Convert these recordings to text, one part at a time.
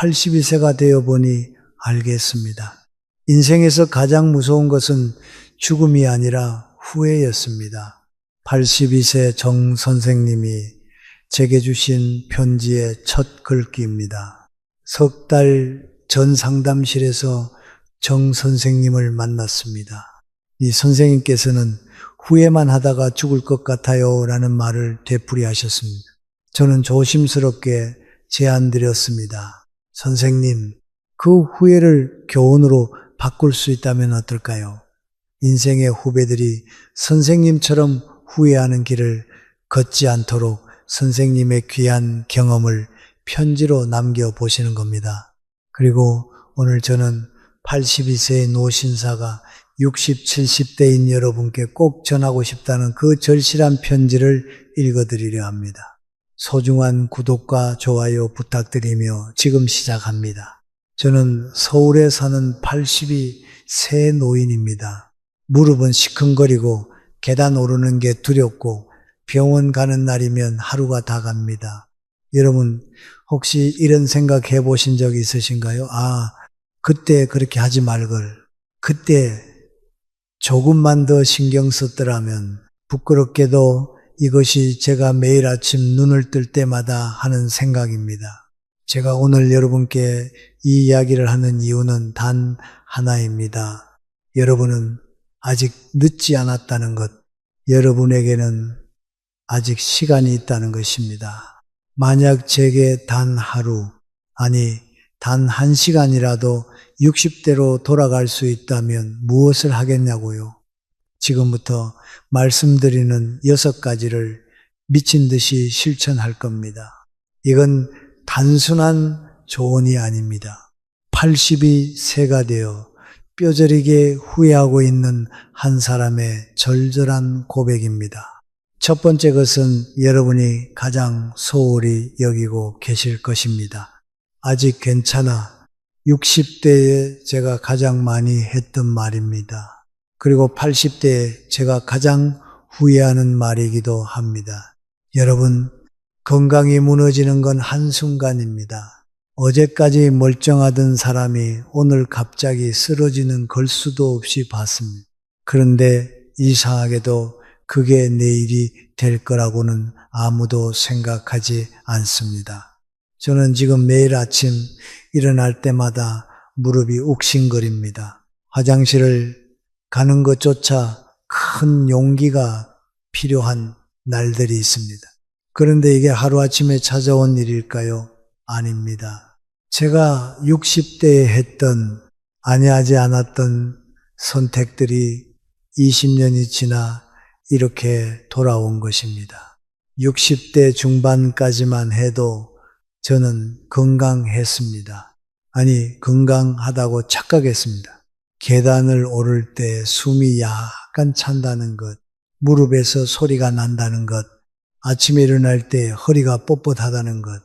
82세가 되어 보니 알겠습니다. 인생에서 가장 무서운 것은 죽음이 아니라 후회였습니다. 82세 정 선생님이 제게 주신 편지의 첫 글귀입니다. 석 달 전 상담실에서 정 선생님을 만났습니다. 이 선생님께서는 후회만 하다가 죽을 것 같아요 라는 말을 되풀이하셨습니다. 저는 조심스럽게 제안드렸습니다. 선생님, 그 후회를 교훈으로 바꿀 수 있다면 어떨까요? 인생의 후배들이 선생님처럼 후회하는 길을 걷지 않도록 선생님의 귀한 경험을 편지로 남겨보시는 겁니다. 그리고 오늘 저는 82세의 노신사가 60, 70대인 여러분께 꼭 전하고 싶다는 그 절실한 편지를 읽어드리려 합니다. 소중한 구독과 좋아요 부탁드리며 지금 시작합니다. 저는 서울에 사는 82세 노인입니다. 무릎은 시큰거리고 계단 오르는 게 두렵고 병원 가는 날이면 하루가 다 갑니다. 여러분 혹시 이런 생각 해보신 적 있으신가요? 그때 그렇게 하지 말걸. 그때 조금만 더 신경 썼더라면. 부끄럽게도 이것이 제가 매일 아침 눈을 뜰 때마다 하는 생각입니다. 제가 오늘 여러분께 이 이야기를 하는 이유는 단 하나입니다. 여러분은 아직 늦지 않았다는 것, 여러분에게는 아직 시간이 있다는 것입니다. 만약 제게 단 하루, 아니 단 1시간이라도 60대로 돌아갈 수 있다면 무엇을 하겠냐고요? 지금부터 말씀드리는 6가지를 미친 듯이 실천할 겁니다. 이건 단순한 조언이 아닙니다. 82세가 되어 뼈저리게 후회하고 있는 한 사람의 절절한 고백입니다. 첫 번째 것은 여러분이 가장 소홀히 여기고 계실 것입니다. 아직 괜찮아. 60대에 제가 가장 많이 했던 말입니다. 그리고 80대에 제가 가장 후회하는 말이기도 합니다. 여러분, 건강이 무너지는 건 한순간입니다. 어제까지 멀쩡하던 사람이 오늘 갑자기 쓰러지는 걸 수도 없이 봤습니다. 그런데 이상하게도 그게 내일이 될 거라고는 아무도 생각하지 않습니다. 저는 지금 매일 아침 일어날 때마다 무릎이 욱신거립니다. 화장실을 가는 것조차 큰 용기가 필요한 날들이 있습니다. 그런데 이게 하루아침에 찾아온 일일까요? 아닙니다. 제가 60대에 했던, 아니하지 않았던 선택들이 20년이 지나 이렇게 돌아온 것입니다. 60대 중반까지만 해도 저는 건강했습니다. 아니, 건강하다고 착각했습니다. 계단을 오를 때 숨이 약간 찬다는 것, 무릎에서 소리가 난다는 것, 아침에 일어날 때 허리가 뻣뻣하다는 것,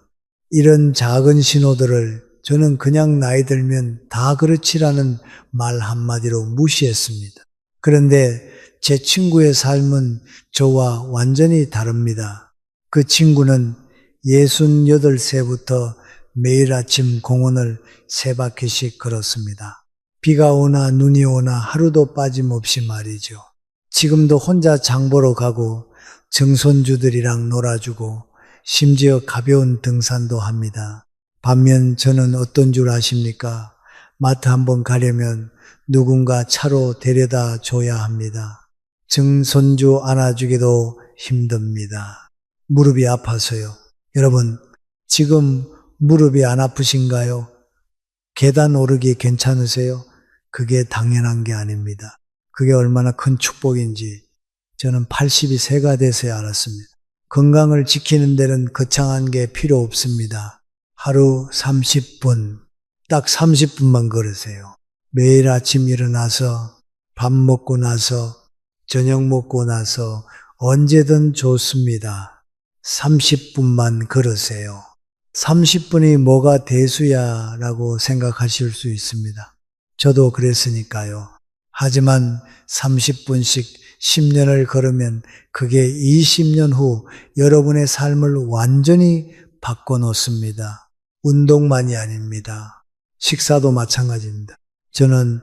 이런 작은 신호들을 저는 그냥 나이 들면 다 그렇지라는 말 한마디로 무시했습니다. 그런데 제 친구의 삶은 저와 완전히 다릅니다. 그 친구는 68세부터 매일 아침 공원을 3바퀴씩 걸었습니다. 비가 오나 눈이 오나 하루도 빠짐없이 말이죠. 지금도 혼자 장 보러 가고 증손주들이랑 놀아주고 심지어 가벼운 등산도 합니다. 반면 저는 어떤 줄 아십니까? 마트 한번 가려면 누군가 차로 데려다 줘야 합니다. 증손주 안아주기도 힘듭니다. 무릎이 아파서요. 여러분, 지금 무릎이 안 아프신가요? 계단 오르기 괜찮으세요? 그게 당연한 게 아닙니다. 그게 얼마나 큰 축복인지 저는 82세가 돼서야 알았습니다. 건강을 지키는 데는 거창한 게 필요 없습니다. 하루 30분, 딱 30분만 걸으세요. 매일 아침 일어나서 밥 먹고 나서 저녁 먹고 나서 언제든 좋습니다. 30분만 걸으세요. 30분이 뭐가 대수야 라고 생각하실 수 있습니다. 저도 그랬으니까요. 하지만 30분씩 10년을 걸으면 그게 20년 후 여러분의 삶을 완전히 바꿔놓습니다. 운동만이 아닙니다. 식사도 마찬가지입니다. 저는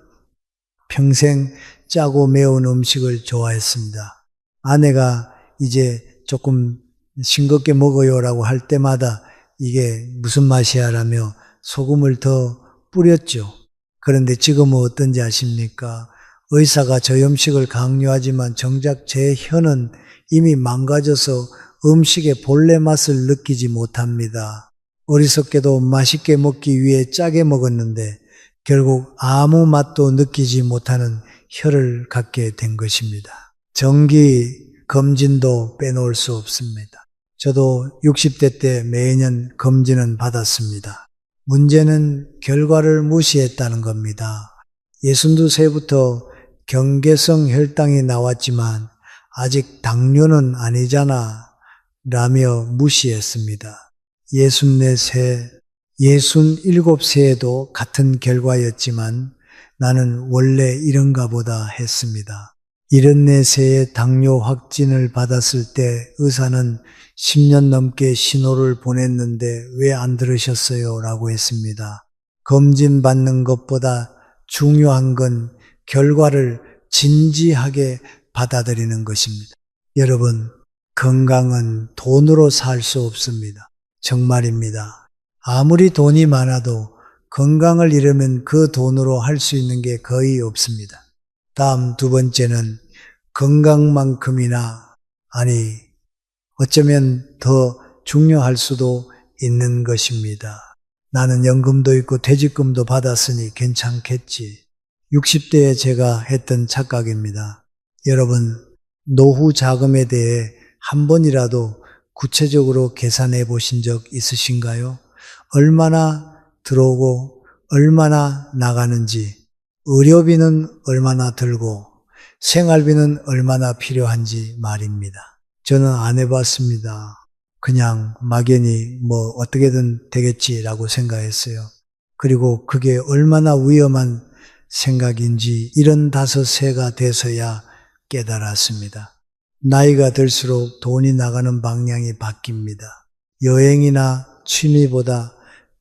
평생 짜고 매운 음식을 좋아했습니다. 아내가 이제 조금 싱겁게 먹어요라고 할 때마다 이게 무슨 맛이야 라며 소금을 더 뿌렸죠. 그런데 지금은 어떤지 아십니까? 의사가 저염식을 강요하지만 정작 제 혀는 이미 망가져서 음식의 본래 맛을 느끼지 못합니다. 어리석게도 맛있게 먹기 위해 짜게 먹었는데 결국 아무 맛도 느끼지 못하는 혀를 갖게 된 것입니다. 정기 검진도 빼놓을 수 없습니다. 저도 60대 때 매년 검진은 받았습니다. 문제는 결과를 무시했다는 겁니다. 62세부터 경계성 혈당이 나왔지만 아직 당뇨는 아니잖아 라며 무시했습니다. 64세, 67세에도 같은 결과였지만 나는 원래 이런가 보다 했습니다. 74세에 당뇨 확진을 받았을 때 의사는 10년 넘게 신호를 보냈는데 왜 안 들으셨어요? 라고 했습니다. 검진 받는 것보다 중요한 건 결과를 진지하게 받아들이는 것입니다. 여러분, 건강은 돈으로 살 수 없습니다. 정말입니다. 아무리 돈이 많아도 건강을 잃으면 그 돈으로 할 수 있는 게 거의 없습니다. 다음 두 번째는 건강만큼이나, 아니, 어쩌면 더 중요할 수도 있는 것입니다. 나는 연금도 있고 퇴직금도 받았으니 괜찮겠지. 60대에 제가 했던 착각입니다. 여러분, 노후 자금에 대해 한 번이라도 구체적으로 계산해 보신 적 있으신가요? 얼마나 들어오고 얼마나 나가는지, 의료비는 얼마나 들고 생활비는 얼마나 필요한지 말입니다. 저는 안 해봤습니다. 그냥 막연히 뭐 어떻게든 되겠지라고 생각했어요. 그리고 그게 얼마나 위험한 생각인지 75세가 돼서야 깨달았습니다. 나이가 들수록 돈이 나가는 방향이 바뀝니다. 여행이나 취미보다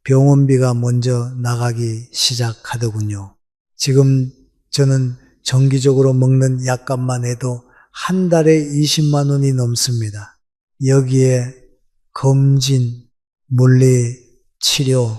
병원비가 먼저 나가기 시작하더군요. 지금 저는 정기적으로 먹는 약값만 해도 한 달에 20만 원이 넘습니다. 여기에 검진, 물리, 치료,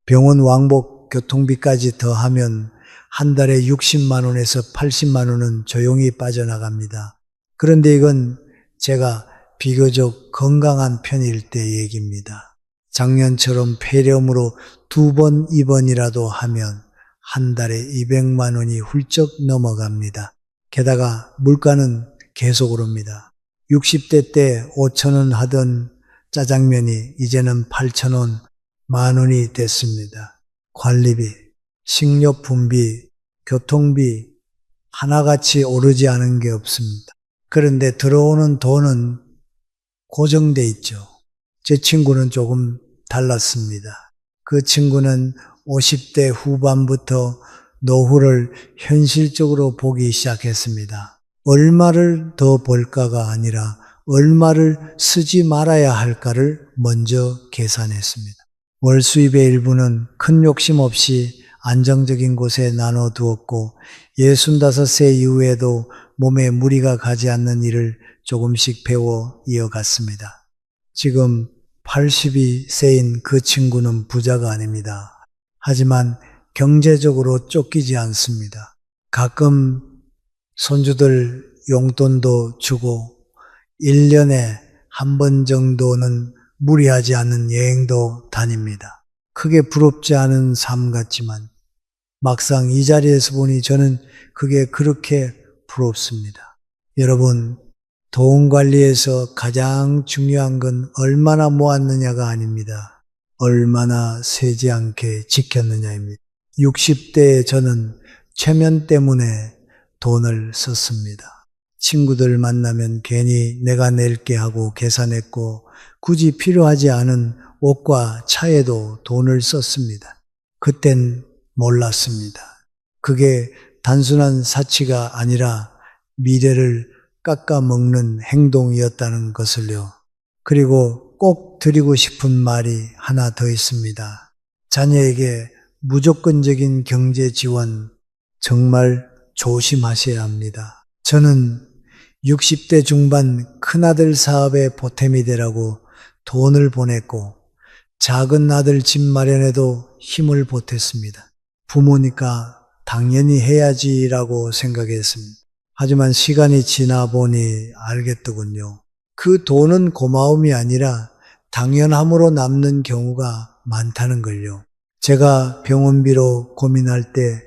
병원 왕복 교통비까지 더하면 한 달에 60만 원에서 80만 원은 조용히 빠져나갑니다. 그런데 이건 제가 비교적 건강한 편일 때 얘기입니다. 작년처럼 폐렴으로 2번 입원이라도 하면 한 달에 200만 원이 훌쩍 넘어갑니다. 게다가 물가는 계속 오릅니다. 60대 때 5천 원 하던 짜장면이 이제는 8천 원, 만 원이 됐습니다. 관리비, 식료품비, 교통비 하나같이 오르지 않은 게 없습니다. 그런데 들어오는 돈은 고정돼 있죠. 제 친구는 조금 달랐습니다. 그 친구는 50대 후반부터 노후를 현실적으로 보기 시작했습니다. 얼마를 더 벌까가 아니라 얼마를 쓰지 말아야 할까를 먼저 계산했습니다. 월 수입의 일부는 큰 욕심 없이 안정적인 곳에 나눠두었고 65세 이후에도 몸에 무리가 가지 않는 일을 조금씩 배워 이어갔습니다. 지금 82세인 그 친구는 부자가 아닙니다. 하지만 경제적으로 쫓기지 않습니다. 가끔 손주들 용돈도 주고 1년에 한 번 정도는 무리하지 않는 여행도 다닙니다. 크게 부럽지 않은 삶 같지만 막상 이 자리에서 보니 저는 그게 그렇게 부럽습니다. 여러분, 돈 관리에서 가장 중요한 건 얼마나 모았느냐가 아닙니다. 얼마나 세지 않게 지켰느냐입니다. 60대에 저는 최면 때문에 돈을 썼습니다. 친구들 만나면 괜히 내가 낼게 하고 계산했고 굳이 필요하지 않은 옷과 차에도 돈을 썼습니다. 그땐 몰랐습니다. 그게 단순한 사치가 아니라 미래를 깎아먹는 행동이었다는 것을요. 그리고 꼭 드리고 싶은 말이 하나 더 있습니다. 자녀에게 무조건적인 경제 지원 정말 조심하셔야 합니다. 저는 60대 중반 큰아들 사업에 보탬이 되라고 돈을 보냈고 작은 아들 집 마련에도 힘을 보탰습니다. 부모니까 당연히 해야지라고 생각했습니다. 하지만 시간이 지나 보니 알겠더군요. 그 돈은 고마움이 아니라 당연함으로 남는 경우가 많다는 걸요. 제가 병원비로 고민할 때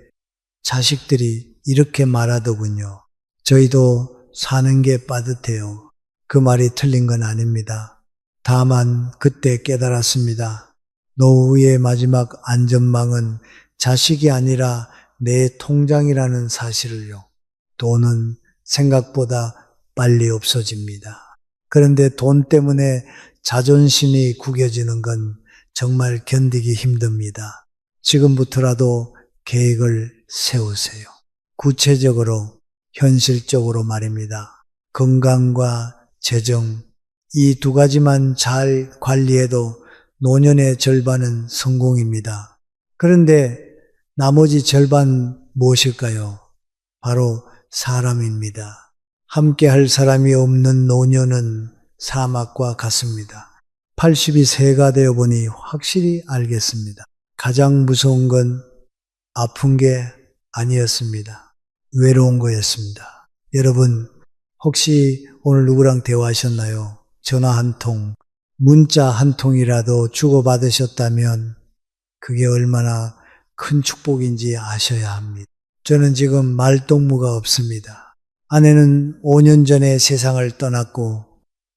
자식들이 이렇게 말하더군요. 저희도 사는 게 빠듯해요. 그 말이 틀린 건 아닙니다. 다만 그때 깨달았습니다. 노후의 마지막 안전망은 자식이 아니라 내 통장이라는 사실을요. 돈은 생각보다 빨리 없어집니다. 그런데 돈 때문에 자존심이 구겨지는 건 정말 견디기 힘듭니다. 지금부터라도 계획을 세우세요. 구체적으로, 현실적으로 말입니다. 건강과 재정, 이 두 가지만 잘 관리해도 노년의 절반은 성공입니다. 그런데 나머지 절반 무엇일까요? 바로 사람입니다. 함께 할 사람이 없는 노년은 사막과 같습니다. 80이 새가 되어 보니 확실히 알겠습니다. 가장 무서운 건 아픈 게 아니었습니다. 외로운 거였습니다. 여러분, 혹시 오늘 누구랑 대화하셨나요? 전화 한 통, 문자 한 통이라도 주고받으셨다면 그게 얼마나 큰 축복인지 아셔야 합니다. 저는 지금 말동무가 없습니다. 아내는 5년 전에 세상을 떠났고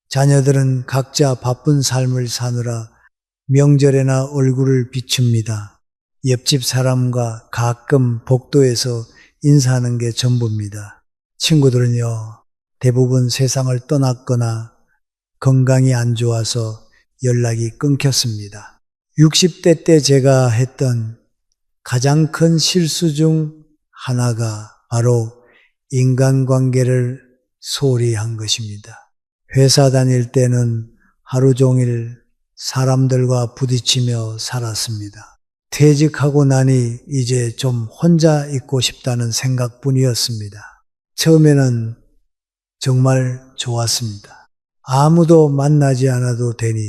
자녀들은 각자 바쁜 삶을 사느라 명절에나 얼굴을 비춥니다. 옆집 사람과 가끔 복도에서 인사하는 게 전부입니다. 친구들은요, 대부분 세상을 떠났거나 건강이 안 좋아서 연락이 끊겼습니다. 60대 때 제가 했던 가장 큰 실수 중 하나가 바로 인간관계를 소홀히 한 것입니다. 회사 다닐 때는 하루 종일 사람들과 부딪히며 살았습니다. 퇴직하고 나니 이제 좀 혼자 있고 싶다는 생각뿐이었습니다. 처음에는 정말 좋았습니다. 아무도 만나지 않아도 되니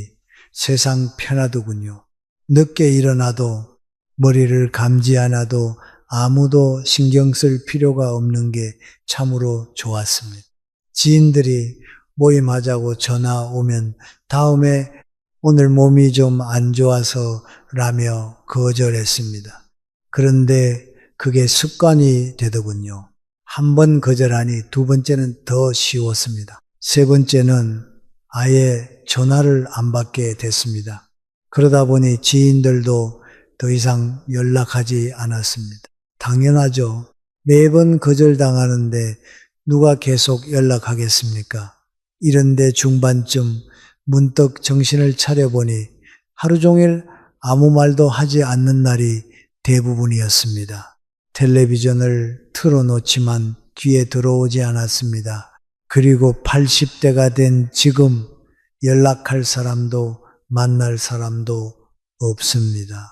세상 편하더군요. 늦게 일어나도 머리를 감지 않아도 아무도 신경 쓸 필요가 없는 게 참으로 좋았습니다. 지인들이 모임하자고 전화 오면 다음에 오늘 몸이 좀 안 좋아서 라며 거절했습니다. 그런데 그게 습관이 되더군요. 한 번 거절하니 두 번째는 더 쉬웠습니다. 세 번째는 아예 전화를 안 받게 됐습니다. 그러다 보니 지인들도 더 이상 연락하지 않았습니다. 당연하죠. 매번 거절당하는데 누가 계속 연락하겠습니까? 이런데 중반쯤 문득 정신을 차려보니 하루 종일 아무 말도 하지 않는 날이 대부분이었습니다. 텔레비전을 틀어놓지만 귀에 들어오지 않았습니다. 그리고 80대가 된 지금 연락할 사람도 만날 사람도 없습니다.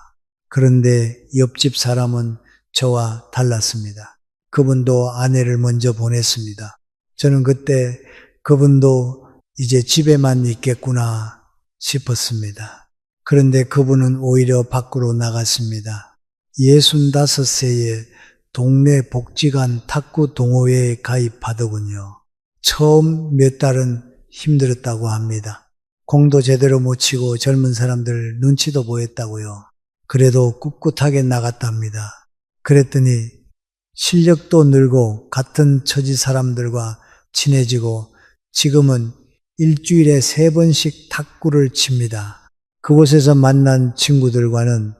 그런데 옆집 사람은 저와 달랐습니다. 그분도 아내를 먼저 보냈습니다. 저는 그때 그분도 이제 집에만 있겠구나 싶었습니다. 그런데 그분은 오히려 밖으로 나갔습니다. 65세에 동네 복지관 탁구 동호회에 가입하더군요. 처음 몇 달은 힘들었다고 합니다. 공도 제대로 못 치고 젊은 사람들 눈치도 보였다고요. 그래도 꿋꿋하게 나갔답니다. 그랬더니 실력도 늘고 같은 처지 사람들과 친해지고 지금은 일주일에 3번씩 탁구를 칩니다. 그곳에서 만난 친구들과는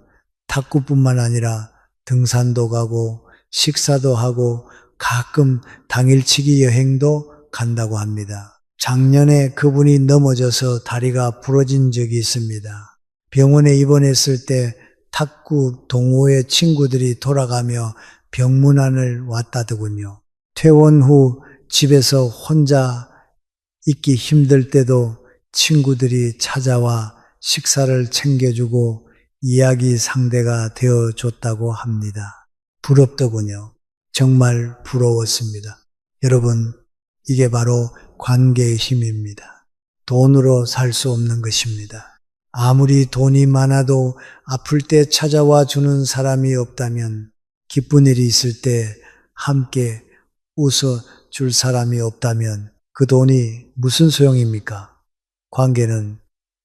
탁구뿐만 아니라 등산도 가고 식사도 하고 가끔 당일치기 여행도 간다고 합니다. 작년에 그분이 넘어져서 다리가 부러진 적이 있습니다. 병원에 입원했을 때 탁구 동호회 친구들이 돌아가며 병문안을 왔다더군요. 퇴원 후 집에서 혼자 있기 힘들 때도 친구들이 찾아와 식사를 챙겨주고 이야기 상대가 되어줬다고 합니다. 부럽더군요. 정말 부러웠습니다. 여러분, 이게 바로 관계의 힘입니다. 돈으로 살 수 없는 것입니다. 아무리 돈이 많아도 아플 때 찾아와 주는 사람이 없다면, 기쁜 일이 있을 때 함께 웃어 줄 사람이 없다면 그 돈이 무슨 소용입니까? 관계는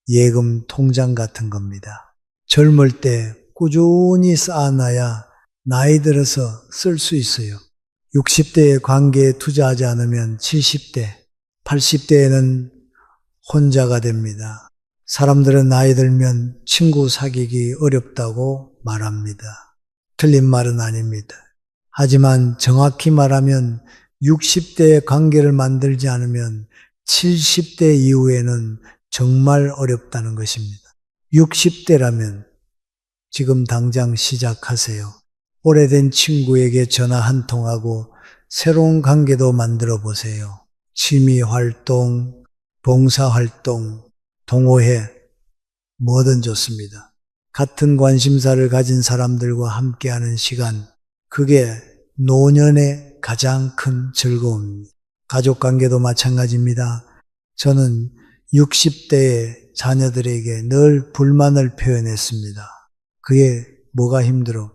예금 통장 같은 겁니다. 젊을 때 꾸준히 쌓아놔야 나이 들어서 쓸 수 있어요. 60대의 관계에 투자하지 않으면 70대, 80대에는 혼자가 됩니다. 사람들은 나이 들면 친구 사귀기 어렵다고 말합니다. 틀린 말은 아닙니다. 하지만 정확히 말하면 60대의 관계를 만들지 않으면 70대 이후에는 정말 어렵다는 것입니다. 60대라면 지금 당장 시작하세요. 오래된 친구에게 전화 한 통하고 새로운 관계도 만들어 보세요. 취미 활동, 봉사 활동, 동호회, 뭐든 좋습니다. 같은 관심사를 가진 사람들과 함께하는 시간, 그게 노년의 가장 큰 즐거움입니다. 가족관계도 마찬가지입니다. 저는 60대의 자녀들에게 늘 불만을 표현했습니다. 그게 뭐가 힘들어?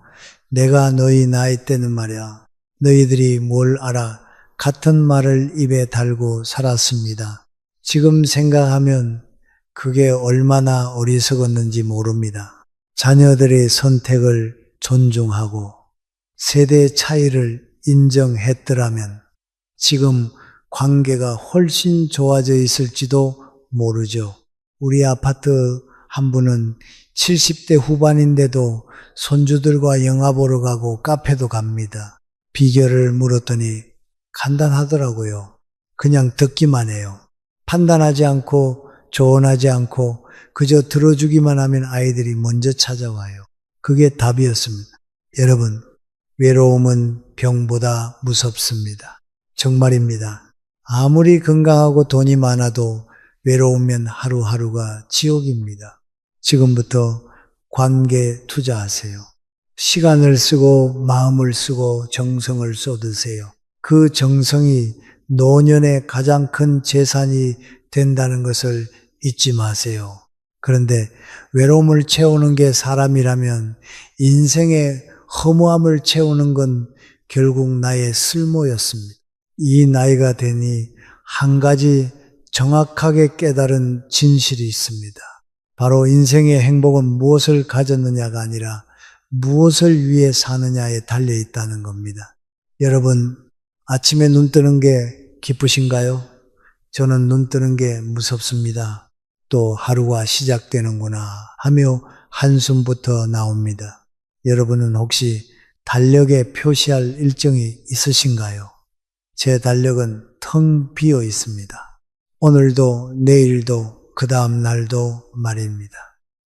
내가 너희 나이 때는 말이야, 너희들이 뭘 알아? 같은 말을 입에 달고 살았습니다. 지금 생각하면 그게 얼마나 어리석었는지 모릅니다. 자녀들의 선택을 존중하고 세대 차이를 인정했더라면 지금 관계가 훨씬 좋아져 있을지도 모르죠. 우리 아파트 한 분은 70대 후반인데도 손주들과 영화 보러 가고 카페도 갑니다. 비결을 물었더니 간단하더라고요. 그냥 듣기만 해요. 판단하지 않고 조언하지 않고 그저 들어주기만 하면 아이들이 먼저 찾아와요. 그게 답이었습니다. 여러분, 외로움은 병보다 무섭습니다. 정말입니다. 아무리 건강하고 돈이 많아도 외로우면 하루하루가 지옥입니다. 지금부터 관계에 투자하세요. 시간을 쓰고 마음을 쓰고 정성을 쏟으세요. 그 정성이 노년의 가장 큰 재산이 된다는 것을 잊지 마세요. 그런데 외로움을 채우는 게 사람이라면 인생의 허무함을 채우는 건 결국 나의 쓸모였습니다. 이 나이가 되니 한 가지 정확하게 깨달은 진실이 있습니다. 바로 인생의 행복은 무엇을 가졌느냐가 아니라 무엇을 위해 사느냐에 달려 있다는 겁니다. 여러분, 아침에 눈 뜨는 게 기쁘신가요? 저는 눈 뜨는 게 무섭습니다. 또 하루가 시작되는구나 하며 한숨부터 나옵니다. 여러분은 혹시 달력에 표시할 일정이 있으신가요? 제 달력은 텅 비어 있습니다. 오늘도 내일도 그 다음 날도 말입니다.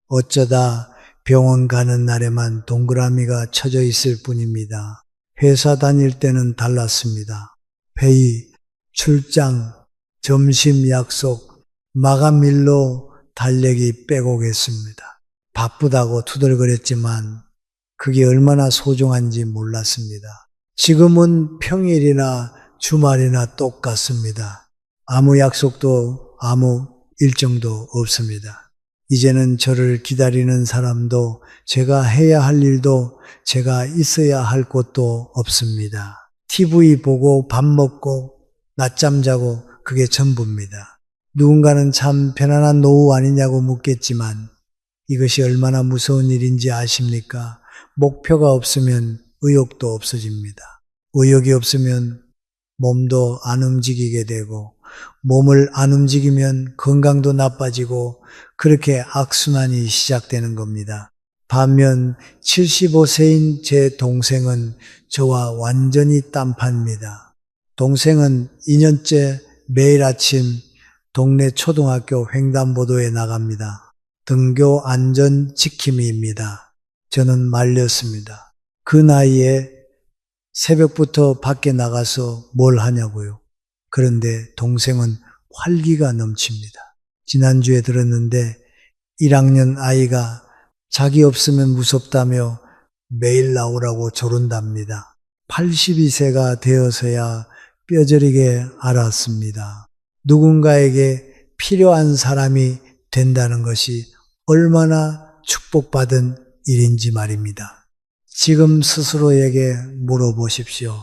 어쩌다 병원 가는 날에만 동그라미가 쳐져 있을 뿐입니다. 회사 다닐 때는 달랐습니다. 회의, 출장, 점심 약속, 마감일로 달력이 빼곡했습니다. 바쁘다고 투덜거렸지만 그게 얼마나 소중한지 몰랐습니다. 지금은 평일이나 주말이나 똑같습니다. 아무 약속도 아무 일정도 없습니다. 이제는 저를 기다리는 사람도 제가 해야 할 일도 제가 있어야 할 곳도 없습니다. TV 보고 밥 먹고 낮잠 자고 그게 전부입니다. 누군가는 참 편안한 노후 아니냐고 묻겠지만 이것이 얼마나 무서운 일인지 아십니까? 목표가 없으면 의욕도 없어집니다. 의욕이 없으면 몸도 안 움직이게 되고 몸을 안 움직이면 건강도 나빠지고 그렇게 악순환이 시작되는 겁니다. 반면 75세인 제 동생은 저와 완전히 딴판입니다. 동생은 2년째 매일 아침 동네 초등학교 횡단보도에 나갑니다. 등교 안전 지킴이입니다. 저는 말렸습니다. 그 나이에 새벽부터 밖에 나가서 뭘 하냐고요. 그런데 동생은 활기가 넘칩니다. 지난주에 들었는데 1학년 아이가 자기 없으면 무섭다며 매일 나오라고 조른답니다. 82세가 되어서야 뼈저리게 알았습니다. 누군가에게 필요한 사람이 된다는 것이 얼마나 축복받은 일인지 말입니다. 지금 스스로에게 물어보십시오.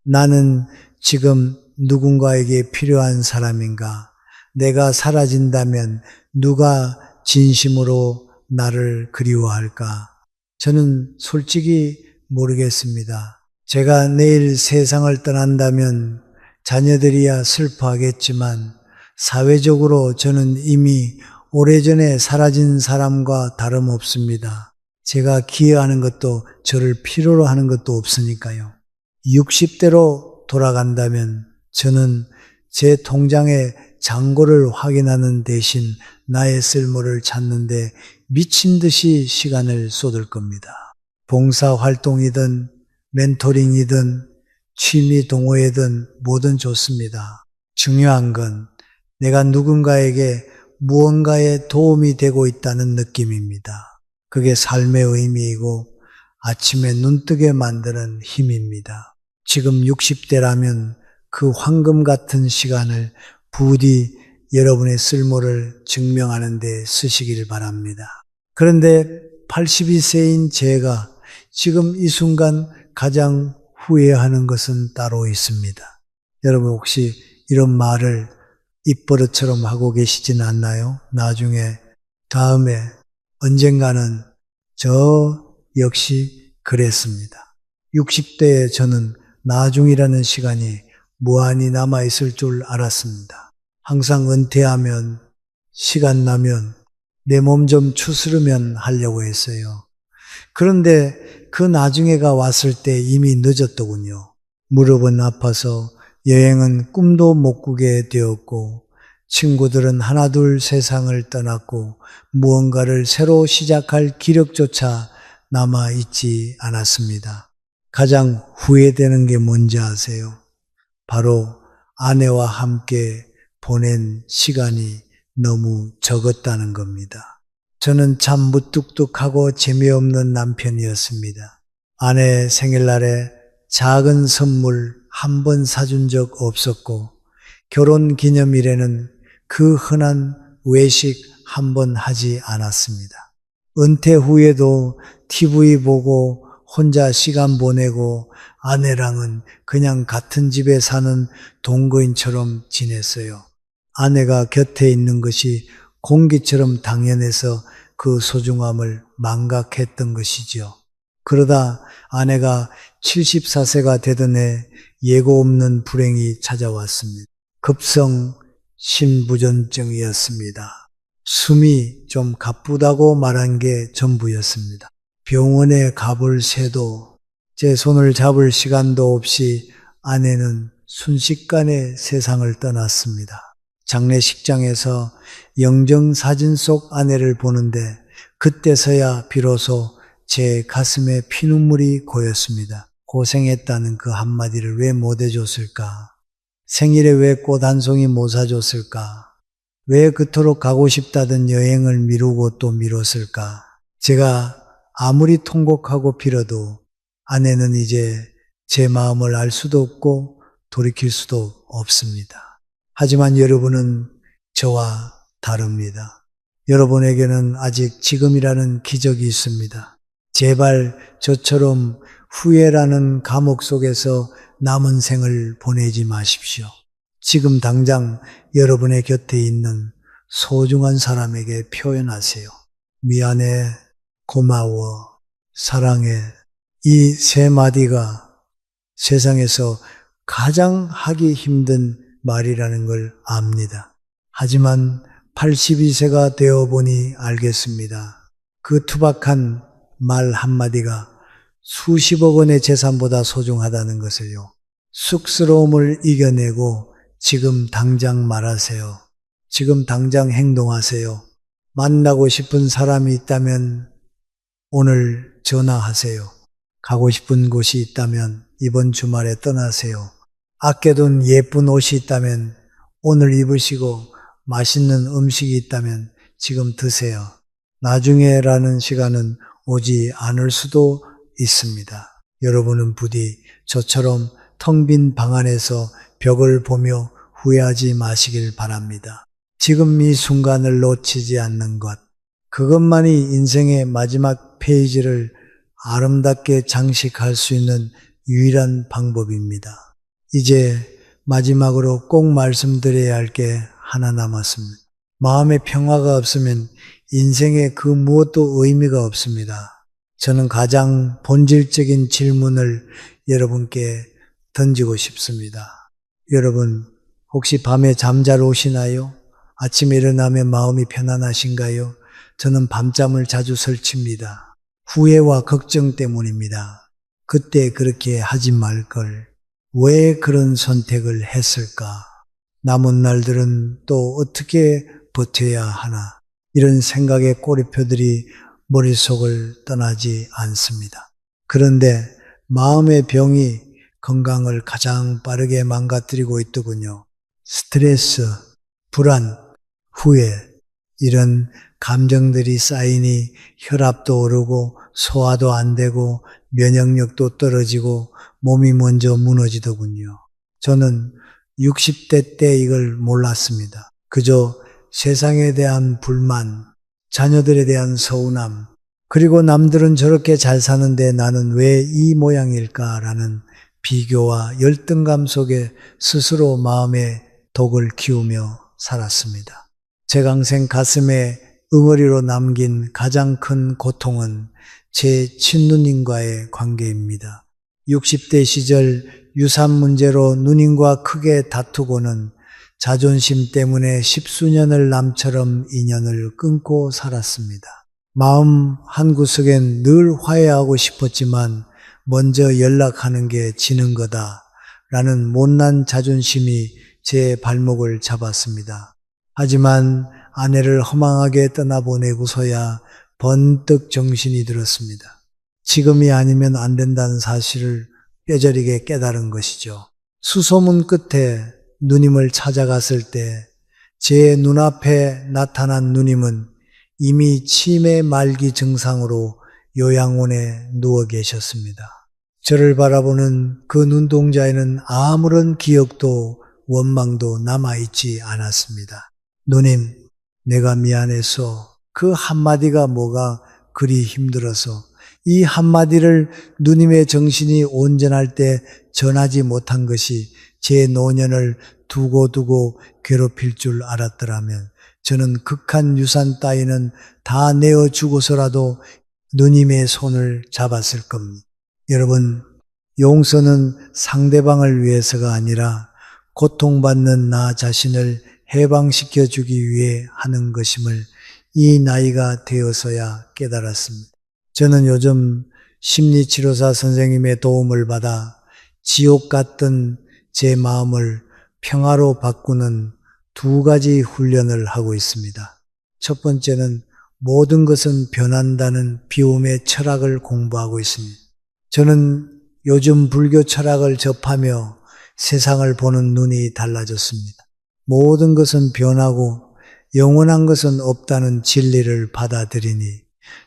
나는 지금 누군가에게 필요한 사람인가? 내가 사라진다면 누가 진심으로 나를 그리워할까? 저는 솔직히 모르겠습니다. 제가 내일 세상을 떠난다면 자녀들이야 슬퍼하겠지만 사회적으로 저는 이미 오래전에 사라진 사람과 다름없습니다. 제가 기여하는 것도 저를 필요로 하는 것도 없으니까요. 60대로 돌아간다면 저는 제 통장의 잔고를 확인하는 대신 나의 쓸모를 찾는데 미친 듯이 시간을 쏟을 겁니다. 봉사활동이든 멘토링이든 취미 동호회든 뭐든 좋습니다. 중요한 건 내가 누군가에게 무언가에 도움이 되고 있다는 느낌입니다. 그게 삶의 의미이고 아침에 눈뜨게 만드는 힘입니다. 지금 60대라면 그 황금 같은 시간을 부디 여러분의 쓸모를 증명하는 데 쓰시길 바랍니다. 그런데 82세인 제가 지금 이 순간 가장 후회하는 것은 따로 있습니다. 여러분 혹시 이런 말을 입버릇처럼 하고 계시진 않나요? 나중에, 다음에, 언젠가는 저 역시 그랬습니다. 60대에 저는 나중이라는 시간이 무한히 남아있을 줄 알았습니다. 항상 은퇴하면, 시간 나면, 내 몸 좀 추스르면 하려고 했어요. 그런데 그 나중에가 왔을 때 이미 늦었더군요. 무릎은 아파서 여행은 꿈도 못 꾸게 되었고 친구들은 하나둘 세상을 떠났고 무언가를 새로 시작할 기력조차 남아있지 않았습니다. 가장 후회되는 게 뭔지 아세요? 바로 아내와 함께 보낸 시간이 너무 적었다는 겁니다. 저는 참 무뚝뚝하고 재미없는 남편이었습니다. 아내 생일날에 작은 선물 한 번 사준 적 없었고 결혼 기념일에는 그 흔한 외식 한 번 하지 않았습니다. 은퇴 후에도 TV 보고 혼자 시간 보내고 아내랑은 그냥 같은 집에 사는 동거인처럼 지냈어요. 아내가 곁에 있는 것이 공기처럼 당연해서 그 소중함을 망각했던 것이지요. 그러다 아내가 74세가 되던 해 예고 없는 불행이 찾아왔습니다. 급성 심부전증이었습니다. 숨이 좀 가쁘다고 말한 게 전부였습니다. 병원에 가볼 새도 제 손을 잡을 시간도 없이 아내는 순식간에 세상을 떠났습니다. 장례식장에서 영정사진 속 아내를 보는데 그때서야 비로소 제 가슴에 피눈물이 고였습니다. 고생했다는 그 한마디를 왜 못 해줬을까? 생일에 왜 꽃 한 송이 못 사줬을까? 왜 그토록 가고 싶다던 여행을 미루고 또 미뤘을까? 제가 아무리 통곡하고 빌어도 아내는 이제 제 마음을 알 수도 없고 돌이킬 수도 없습니다. 하지만 여러분은 저와 다릅니다. 여러분에게는 아직 지금이라는 기적이 있습니다. 제발 저처럼 후회라는 감옥 속에서 남은 생을 보내지 마십시오. 지금 당장 여러분의 곁에 있는 소중한 사람에게 표현하세요. 미안해, 고마워, 사랑해. 이 세 마디가 세상에서 가장 하기 힘든 말이라는 걸 압니다. 하지만 82세가 되어보니 알겠습니다. 그 투박한 말 한마디가 수십억 원의 재산보다 소중하다는 것을요. 쑥스러움을 이겨내고 지금 당장 말하세요. 지금 당장 행동하세요. 만나고 싶은 사람이 있다면 오늘 전화하세요. 가고 싶은 곳이 있다면 이번 주말에 떠나세요. 아껴둔 예쁜 옷이 있다면 오늘 입으시고 맛있는 음식이 있다면 지금 드세요. 나중에라는 시간은 오지 않을 수도 있습니다. 여러분은 부디 저처럼 텅 빈 방 안에서 벽을 보며 후회하지 마시길 바랍니다. 지금 이 순간을 놓치지 않는 것, 그것만이 인생의 마지막 페이지를 아름답게 장식할 수 있는 유일한 방법입니다. 이제 마지막으로 꼭 말씀드려야 할 게 하나 남았습니다. 마음의 평화가 없으면 인생에 그 무엇도 의미가 없습니다. 저는 가장 본질적인 질문을 여러분께 던지고 싶습니다. 여러분, 혹시 밤에 잠잘 오시나요? 아침에 일어나면 마음이 편안하신가요? 저는 밤잠을 자주 설칩니다. 후회와 걱정 때문입니다. 그때 그렇게 하지 말 걸. 왜 그런 선택을 했을까? 남은 날들은 또 어떻게 버텨야 하나? 이런 생각의 꼬리표들이 머릿속을 떠나지 않습니다. 그런데 마음의 병이 건강을 가장 빠르게 망가뜨리고 있더군요. 스트레스, 불안, 후회, 이런 감정들이 쌓이니 혈압도 오르고 소화도 안 되고 면역력도 떨어지고 몸이 먼저 무너지더군요. 저는 60대 때 이걸 몰랐습니다. 그저 세상에 대한 불만, 자녀들에 대한 서운함, 그리고 남들은 저렇게 잘 사는데 나는 왜 이 모양일까라는 비교와 열등감 속에 스스로 마음의 독을 키우며 살았습니다. 제 강생 가슴에 응어리로 남긴 가장 큰 고통은 제 친누님과의 관계입니다. 60대 시절 유산 문제로 누님과 크게 다투고는 자존심 때문에 10수년을 남처럼 인연을 끊고 살았습니다. 마음 한구석엔 늘 화해하고 싶었지만 먼저 연락하는 게 지는 거다라는 못난 자존심이 제 발목을 잡았습니다. 하지만 아내를 허망하게 떠나보내고서야 번뜩 정신이 들었습니다. 지금이 아니면 안 된다는 사실을 뼈저리게 깨달은 것이죠. 수소문 끝에 누님을 찾아갔을 때 제 눈앞에 나타난 누님은 이미 치매 말기 증상으로 요양원에 누워 계셨습니다. 저를 바라보는 그 눈동자에는 아무런 기억도 원망도 남아있지 않았습니다. 누님, 내가 미안해서 그 한마디가 뭐가 그리 힘들어서 이 한마디를 누님의 정신이 온전할 때 전하지 못한 것이 제 노년을 두고두고 괴롭힐 줄 알았더라면 저는 극한 유산 따위는 다 내어주고서라도 누님의 손을 잡았을 겁니다. 여러분, 용서는 상대방을 위해서가 아니라 고통받는 나 자신을 해방시켜 주기 위해 하는 것임을 이 나이가 되어서야 깨달았습니다. 저는 요즘 심리치료사 선생님의 도움을 받아 지옥 같던 제 마음을 평화로 바꾸는 2가지 훈련을 하고 있습니다. 첫 번째는 모든 것은 변한다는 비움의 철학을 공부하고 있습니다. 저는 요즘 불교 철학을 접하며 세상을 보는 눈이 달라졌습니다. 모든 것은 변하고 영원한 것은 없다는 진리를 받아들이니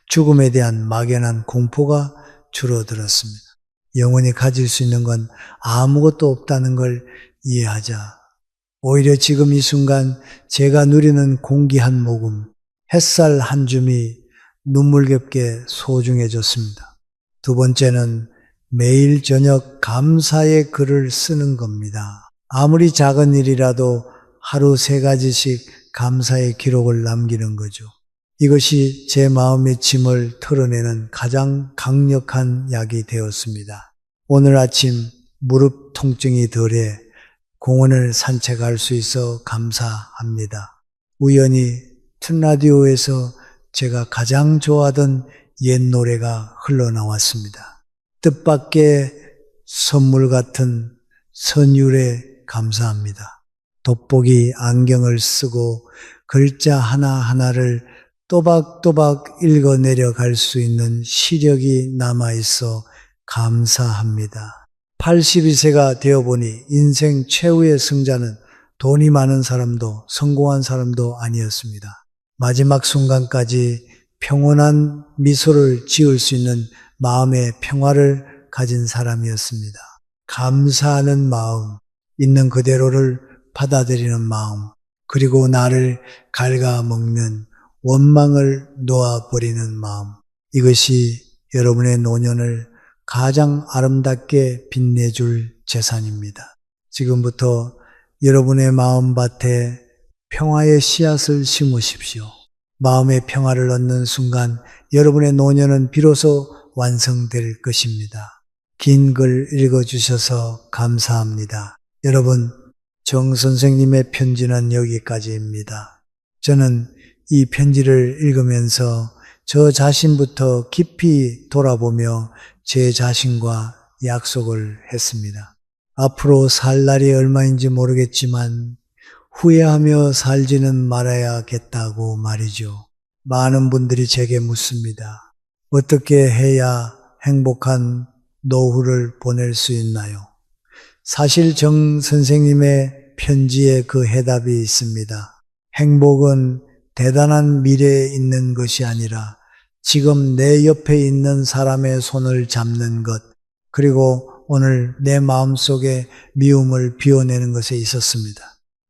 죽음에 대한 막연한 공포가 줄어들었습니다. 영원히 가질 수 있는 건 아무것도 없다는 걸 이해하자. 오히려 지금 이 순간 제가 누리는 공기 한 모금, 햇살 한 줌이 눈물겹게 소중해졌습니다. 2번째는 매일 저녁 감사의 글을 쓰는 겁니다. 아무리 작은 일이라도 하루 3가지씩 감사의 기록을 남기는 거죠. 이것이 제 마음의 짐을 털어내는 가장 강력한 약이 되었습니다. 오늘 아침 무릎 통증이 덜해 공원을 산책할 수 있어 감사합니다. 우연히 튼라디오에서 제가 가장 좋아하던 옛 노래가 흘러나왔습니다. 뜻밖의 선물 같은 선율에 감사합니다. 돋보기 안경을 쓰고 글자 하나하나를 또박또박 읽어내려 갈 수 있는 시력이 남아있어 감사합니다. 82세가 되어보니 인생 최후의 승자는 돈이 많은 사람도 성공한 사람도 아니었습니다. 마지막 순간까지 평온한 미소를 지을 수 있는 마음의 평화를 가진 사람이었습니다. 감사하는 마음, 있는 그대로를 받아들이는 마음, 그리고 나를 갉아먹는 원망을 놓아버리는 마음. 이것이 여러분의 노년을 가장 아름답게 빛내줄 재산입니다. 지금부터 여러분의 마음밭에 평화의 씨앗을 심으십시오. 마음의 평화를 얻는 순간 여러분의 노년은 비로소 완성될 것입니다. 긴 글 읽어주셔서 감사합니다. 여러분, 정 선생님의 편지는 여기까지입니다. 저는 이 편지를 읽으면서 저 자신부터 깊이 돌아보며 제 자신과 약속을 했습니다. 앞으로 살 날이 얼마인지 모르겠지만 후회하며 살지는 말아야겠다고 말이죠. 많은 분들이 제게 묻습니다. 어떻게 해야 행복한 노후를 보낼 수 있나요? 사실 정 선생님의 편지에 그 해답이 있습니다. 행복은 대단한 미래에 있는 것이 아니라 지금 내 옆에 있는 사람의 손을 잡는 것, 그리고 오늘 내 마음속에 미움을 비워내는 것에 있었습니다.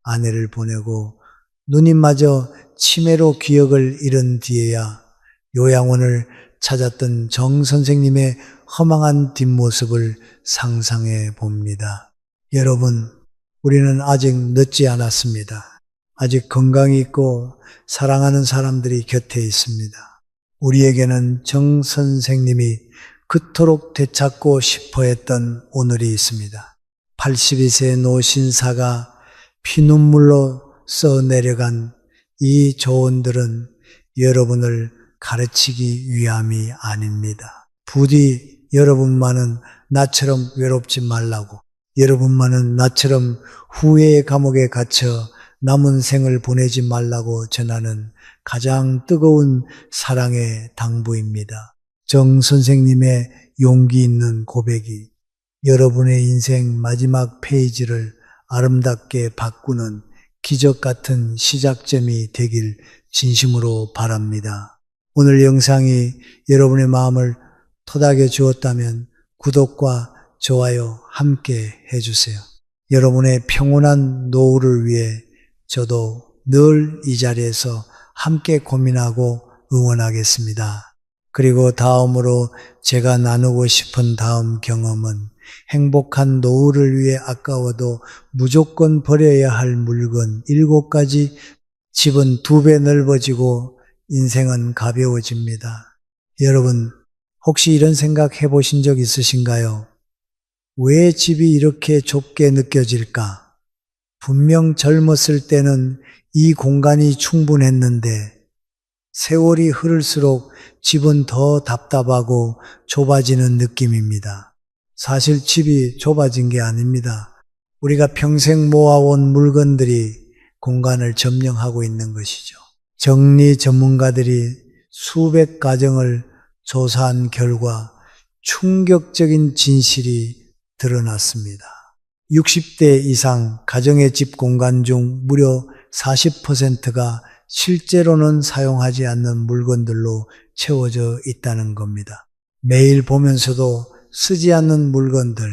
아내를 보내고 누님마저 치매로 기억을 잃은 뒤에야 요양원을 찾았던 정 선생님의 허망한 뒷모습을 상상해 봅니다. 여러분, 우리는 아직 늦지 않았습니다. 아직 건강이 있고 사랑하는 사람들이 곁에 있습니다. 우리에게는 정 선생님이 그토록 되찾고 싶어 했던 오늘이 있습니다. 82세 노신사가 피눈물로 써내려간 이 조언들은 여러분을 가르치기 위함이 아닙니다. 부디 여러분만은 나처럼 외롭지 말라고, 여러분만은 나처럼 후회의 감옥에 갇혀 남은 생을 보내지 말라고 전하는 가장 뜨거운 사랑의 당부입니다. 정 선생님의 용기 있는 고백이 여러분의 인생 마지막 페이지를 아름답게 바꾸는 기적 같은 시작점이 되길 진심으로 바랍니다. 오늘 영상이 여러분의 마음을 토닥여 주었다면 구독과 좋아요 함께 해주세요. 여러분의 평온한 노후를 위해 저도 늘 이 자리에서 함께 고민하고 응원하겠습니다. 그리고 다음으로 제가 나누고 싶은 다음 경험은 행복한 노후를 위해 아까워도 무조건 버려야 할 물건 7가지. 집은 2배 넓어지고 인생은 가벼워집니다. 여러분, 혹시 이런 생각 해보신 적 있으신가요? 왜 집이 이렇게 좁게 느껴질까? 분명 젊었을 때는 이 공간이 충분했는데 세월이 흐를수록 집은 더 답답하고 좁아지는 느낌입니다. 사실 집이 좁아진 게 아닙니다. 우리가 평생 모아온 물건들이 공간을 점령하고 있는 것이죠. 정리 전문가들이 수백 가정을 조사한 결과 충격적인 진실이 드러났습니다. 60대 이상 가정의 집 공간 중 무려 40%가 실제로는 사용하지 않는 물건들로 채워져 있다는 겁니다. 매일 보면서도 쓰지 않는 물건들,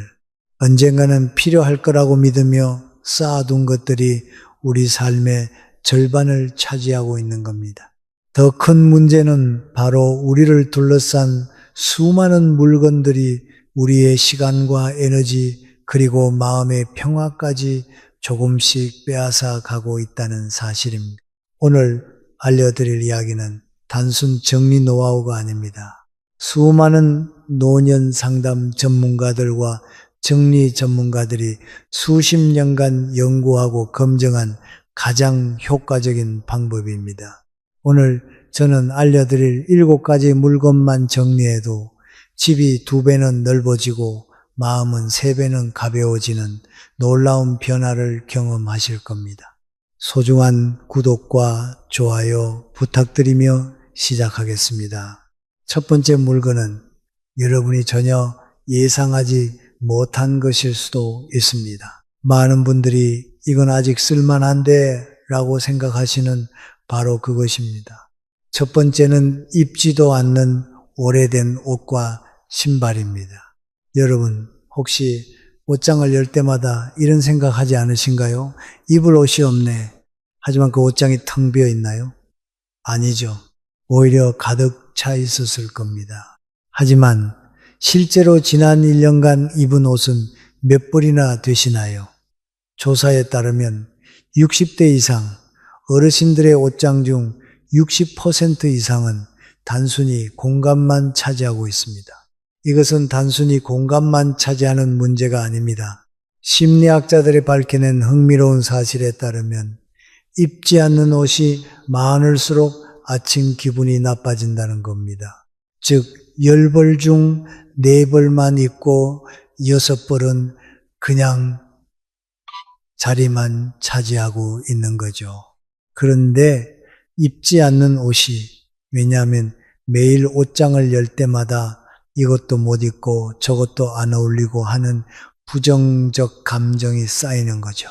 언젠가는 필요할 거라고 믿으며 쌓아둔 것들이 우리 삶의 절반을 차지하고 있는 겁니다. 더 큰 문제는 바로 우리를 둘러싼 수많은 물건들이 우리의 시간과 에너지 그리고 마음의 평화까지 조금씩 빼앗아 가고 있다는 사실입니다. 오늘 알려드릴 이야기는 단순 정리 노하우가 아닙니다. 수많은 노년 상담 전문가들과 정리 전문가들이 수십 년간 연구하고 검증한 가장 효과적인 방법입니다. 오늘 저는 알려드릴 7가지 물건만 정리해도 집이 2배는 넓어지고 마음은 3배는 가벼워지는 놀라운 변화를 경험하실 겁니다. 소중한 구독과 좋아요 부탁드리며 시작하겠습니다. 첫 번째 물건은 여러분이 전혀 예상하지 못한 것일 수도 있습니다. 많은 분들이 이건 아직 쓸만한데 라고 생각하시는 바로 그것입니다. 첫 번째는 입지도 않는 오래된 옷과 신발입니다. 여러분, 혹시 옷장을 열 때마다 이런 생각하지 않으신가요? 입을 옷이 없네. 하지만 그 옷장이 텅 비어 있나요? 아니죠. 오히려 가득 차 있었을 겁니다. 하지만 실제로 지난 1년간 입은 옷은 몇 벌이나 되시나요? 조사에 따르면 60대 이상 어르신들의 옷장 중 60% 이상은 단순히 공간만 차지하고 있습니다. 이것은 단순히 공간만 차지하는 문제가 아닙니다. 심리학자들이 밝혀낸 흥미로운 사실에 따르면 입지 않는 옷이 많을수록 아침 기분이 나빠진다는 겁니다. 즉 10벌 중 4벌만 입고 6벌은 그냥 자리만 차지하고 있는 거죠. 그런데 입지 않는 옷이, 왜냐하면 매일 옷장을 열 때마다 이것도 못 입고 저것도 안 어울리고 하는 부정적 감정이 쌓이는 거죠.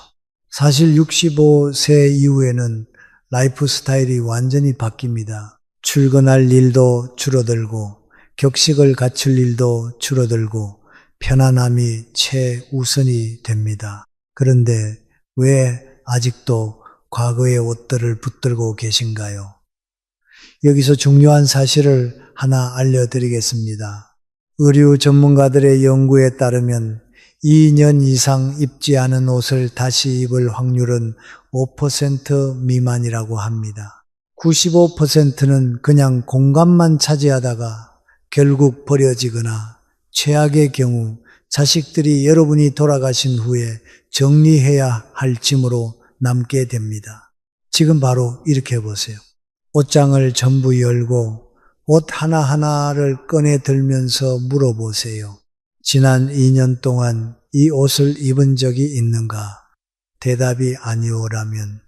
사실 65세 이후에는 라이프 스타일이 완전히 바뀝니다. 출근할 일도 줄어들고 격식을 갖출 일도 줄어들고 편안함이 최우선이 됩니다. 그런데 왜 아직도 과거의 옷들을 붙들고 계신가요? 여기서 중요한 사실을 하나 알려드리겠습니다. 의류 전문가들의 연구에 따르면 2년 이상 입지 않은 옷을 다시 입을 확률은 5% 미만이라고 합니다. 95%는 그냥 공간만 차지하다가 결국 버려지거나 최악의 경우 자식들이 여러분이 돌아가신 후에 정리해야 할 짐으로 남게 됩니다. 지금 바로 이렇게 해보세요. 옷장을 전부 열고 옷 하나하나를 꺼내 들면서 물어보세요. 지난 2년 동안 이 옷을 입은 적이 있는가? 대답이 아니오라면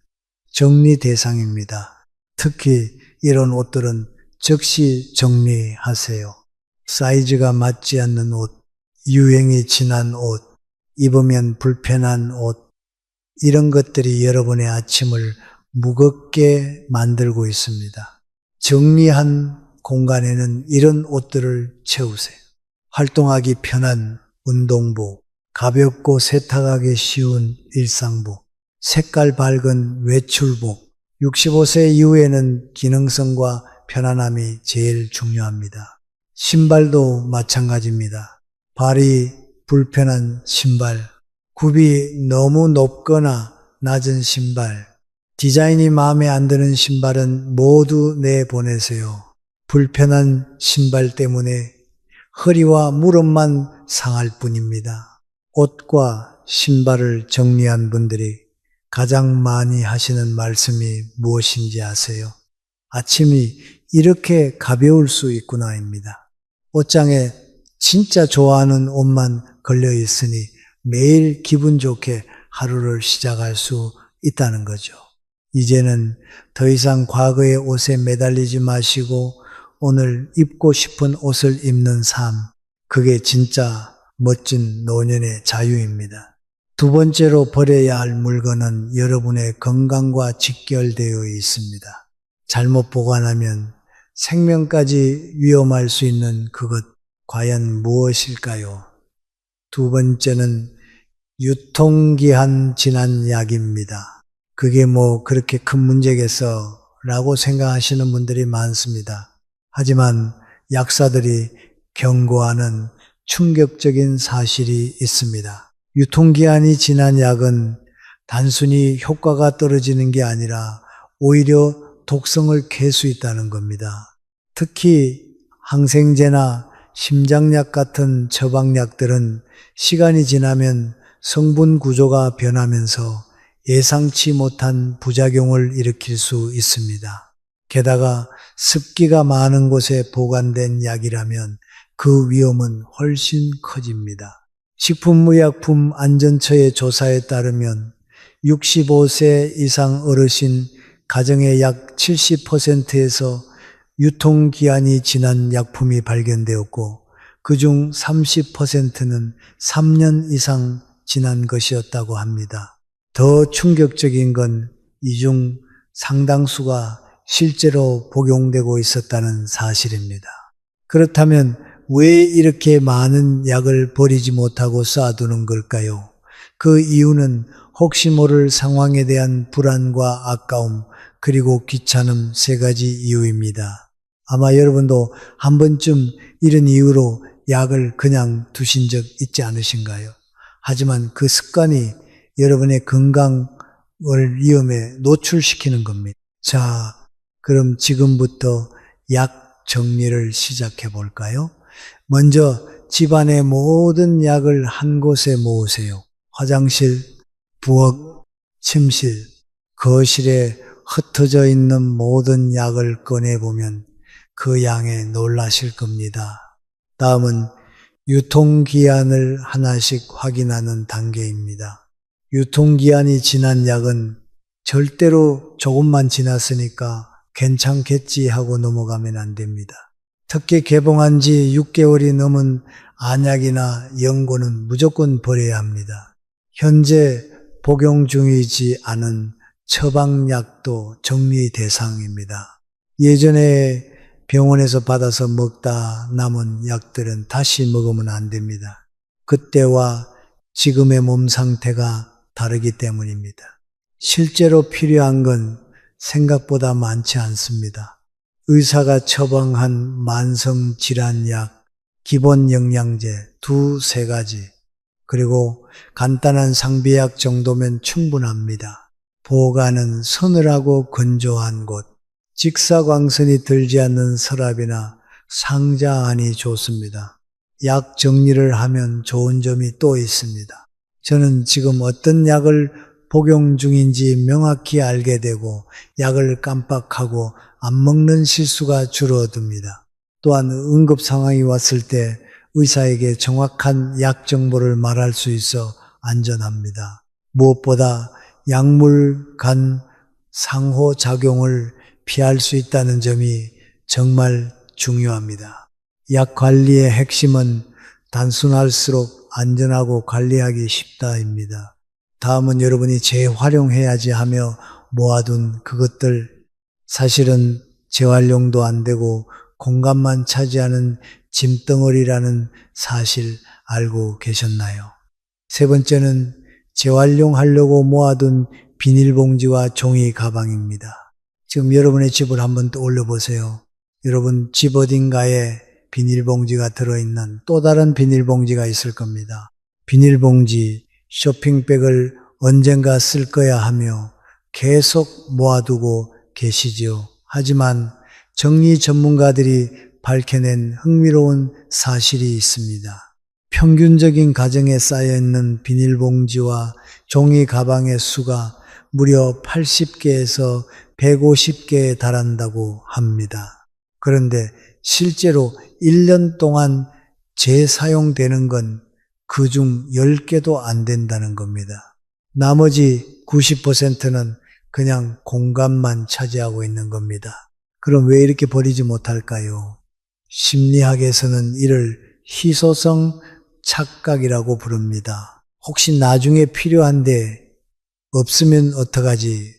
정리 대상입니다. 특히 이런 옷들은 즉시 정리하세요. 사이즈가 맞지 않는 옷, 유행이 지난 옷, 입으면 불편한 옷, 이런 것들이 여러분의 아침을 무겁게 만들고 있습니다. 정리한 공간에는 이런 옷들을 채우세요. 활동하기 편한 운동복, 가볍고 세탁하기 쉬운 일상복, 색깔 밝은 외출복. 65세 이후에는 기능성과 편안함이 제일 중요합니다. 신발도 마찬가지입니다. 발이 불편한 신발, 굽이 너무 높거나 낮은 신발, 디자인이 마음에 안 드는 신발은 모두 내보내세요. 불편한 신발 때문에 허리와 무릎만 상할 뿐입니다. 옷과 신발을 정리한 분들이 가장 많이 하시는 말씀이 무엇인지 아세요? 아침이 이렇게 가벼울 수 있구나입니다. 옷장에 진짜 좋아하는 옷만 걸려 있으니 매일 기분 좋게 하루를 시작할 수 있다는 거죠. 이제는 더 이상 과거의 옷에 매달리지 마시고 오늘 입고 싶은 옷을 입는 삶, 그게 진짜 멋진 노년의 자유입니다. 두 번째로 버려야 할 물건은 여러분의 건강과 직결되어 있습니다. 잘못 보관하면 생명까지 위험할 수 있는 그것, 과연 무엇일까요? 두 번째는 유통기한 지난 약입니다. 그게 뭐 그렇게 큰 문제겠어 라고 생각하시는 분들이 많습니다. 하지만 약사들이 경고하는 충격적인 사실이 있습니다. 유통기한이 지난 약은 단순히 효과가 떨어지는 게 아니라 오히려 독성을 캘 수 있다는 겁니다. 특히 항생제나 심장약 같은 처방약들은 시간이 지나면 성분 구조가 변하면서 예상치 못한 부작용을 일으킬 수 있습니다. 게다가 습기가 많은 곳에 보관된 약이라면 그 위험은 훨씬 커집니다. 식품의약품안전처의 조사에 따르면 65세 이상 어르신 가정의 약 70%에서 유통기한이 지난 약품이 발견되었고 그중 30%는 3년 이상 지난 것이었다고 합니다. 더 충격적인 건 이 중 상당수가 실제로 복용되고 있었다는 사실입니다. 그렇다면 왜 이렇게 많은 약을 버리지 못하고 쌓아두는 걸까요? 그 이유는 혹시 모를 상황에 대한 불안과 아까움, 그리고 귀찮음 세 가지 이유입니다. 아마 여러분도 한 번쯤 이런 이유로 약을 그냥 두신 적 있지 않으신가요? 하지만 그 습관이 여러분의 건강을 위험에 노출시키는 겁니다. 자, 그럼 지금부터 약 정리를 시작해 볼까요? 먼저 집안의 모든 약을 한 곳에 모으세요. 화장실, 부엌, 침실, 거실에 흩어져 있는 모든 약을 꺼내보면 그 양에 놀라실 겁니다. 다음은 유통기한을 하나씩 확인하는 단계입니다. 유통기한이 지난 약은 절대로 조금만 지났으니까 괜찮겠지 하고 넘어가면 안 됩니다. 특히 개봉한 지 6개월이 넘은 안약이나 연고는 무조건 버려야 합니다. 현재 복용 중이지 않은 처방약도 정리 대상입니다. 예전에 병원에서 받아서 먹다 남은 약들은 다시 먹으면 안 됩니다. 그때와 지금의 몸 상태가 다르기 때문입니다. 실제로 필요한 건 생각보다 많지 않습니다. 의사가 처방한 만성질환약, 기본 영양제 두세 가지, 그리고 간단한 상비약 정도면 충분합니다. 보관은 서늘하고 건조한 곳, 직사광선이 들지 않는 서랍이나 상자 안이 좋습니다. 약 정리를 하면 좋은 점이 또 있습니다. 저는 지금 어떤 약을 복용 중인지 명확히 알게 되고 약을 깜빡하고 안 먹는 실수가 줄어듭니다. 또한 응급 상황이 왔을 때 의사에게 정확한 약 정보를 말할 수 있어 안전합니다. 무엇보다 약물 간 상호작용을 피할 수 있다는 점이 정말 중요합니다. 약 관리의 핵심은 단순할수록 안전하고 관리하기 쉽다입니다. 다음은 여러분이 재활용해야지 하며 모아둔 그것들, 사실은 재활용도 안 되고 공간만 차지하는 짐덩어리라는 사실 알고 계셨나요? 세 번째는 재활용하려고 모아둔 비닐봉지와 종이 가방입니다. 지금 여러분의 집을 한번 떠올려 보세요. 여러분 집 어딘가에 비닐봉지가 들어있는 또 다른 비닐봉지가 있을 겁니다. 비닐봉지, 쇼핑백을 언젠가 쓸 거야 하며 계속 모아두고 계시지요. 하지만 정리 전문가들이 밝혀낸 흥미로운 사실이 있습니다. 평균적인 가정에 쌓여있는 비닐봉지와 종이 가방의 수가 무려 80개에서 150개에 달한다고 합니다. 그런데 실제로 1년 동안 재사용되는 건 그중 10개도 안 된다는 겁니다. 나머지 90%는 그냥 공간만 차지하고 있는 겁니다. 그럼 왜 이렇게 버리지 못할까요? 심리학에서는 이를 희소성 착각이라고 부릅니다. 혹시 나중에 필요한데 없으면 어떡하지?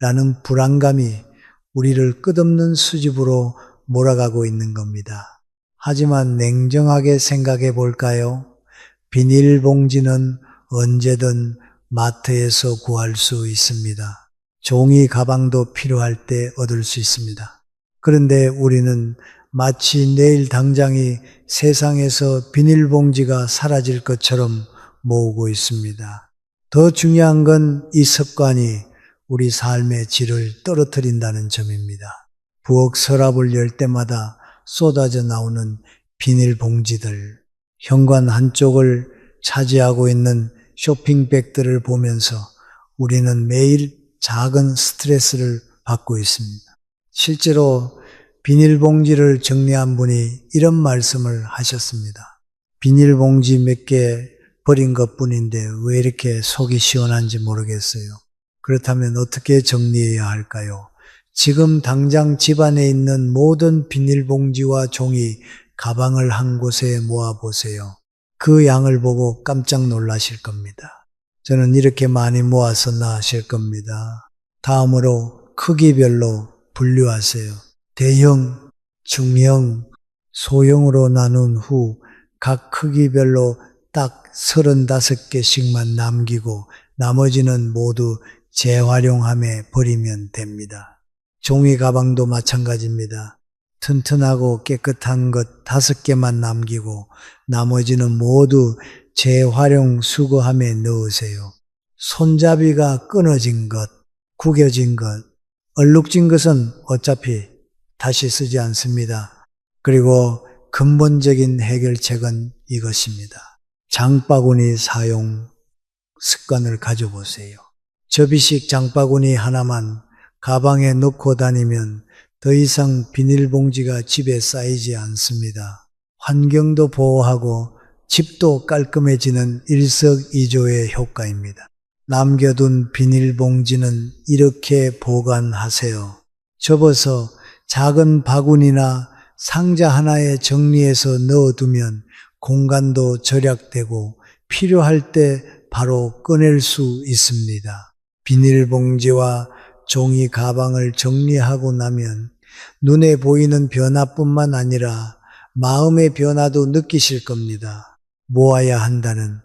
라는 불안감이 우리를 끝없는 수집으로 몰아가고 있는 겁니다. 하지만 냉정하게 생각해 볼까요? 비닐봉지는 언제든 마트에서 구할 수 있습니다. 종이 가방도 필요할 때 얻을 수 있습니다. 그런데 우리는 마치 내일 당장이 세상에서 비닐봉지가 사라질 것처럼 모으고 있습니다. 더 중요한 건 이 습관이 우리 삶의 질을 떨어뜨린다는 점입니다. 부엌 서랍을 열 때마다 쏟아져 나오는 비닐봉지들, 현관 한쪽을 차지하고 있는 쇼핑백들을 보면서 우리는 매일 작은 스트레스를 받고 있습니다. 실제로 비닐봉지를 정리한 분이 이런 말씀을 하셨습니다. 비닐봉지 몇 개 버린 것뿐인데 왜 이렇게 속이 시원한지 모르겠어요. 그렇다면 어떻게 정리해야 할까요? 지금 당장 집안에 있는 모든 비닐봉지와 종이 가방을 한 곳에 모아보세요. 그 양을 보고 깜짝 놀라실 겁니다. 저는 이렇게 많이 모았었나 하실 겁니다. 다음으로 크기별로 분류하세요. 대형, 중형, 소형으로 나눈 후 각 크기별로 딱 35개씩만 남기고 나머지는 모두 재활용함에 버리면 됩니다. 종이 가방도 마찬가지입니다. 튼튼하고 깨끗한 것 5개만 남기고 나머지는 모두 재활용 수거함에 넣으세요. 손잡이가 끊어진 것, 구겨진 것, 얼룩진 것은 어차피 다시 쓰지 않습니다. 그리고 근본적인 해결책은 이것입니다. 장바구니 사용 습관을 가져보세요. 접이식 장바구니 하나만 가방에 넣고 다니면 더 이상 비닐봉지가 집에 쌓이지 않습니다. 환경도 보호하고 집도 깔끔해지는 일석이조의 효과입니다. 남겨둔 비닐봉지는 이렇게 보관하세요. 접어서 작은 바구니나 상자 하나에 정리해서 넣어두면 공간도 절약되고 필요할 때 바로 꺼낼 수 있습니다. 비닐봉지와 종이 가방을 정리하고 나면 눈에 보이는 변화뿐만 아니라 마음의 변화도 느끼실 겁니다. 모아야 한다는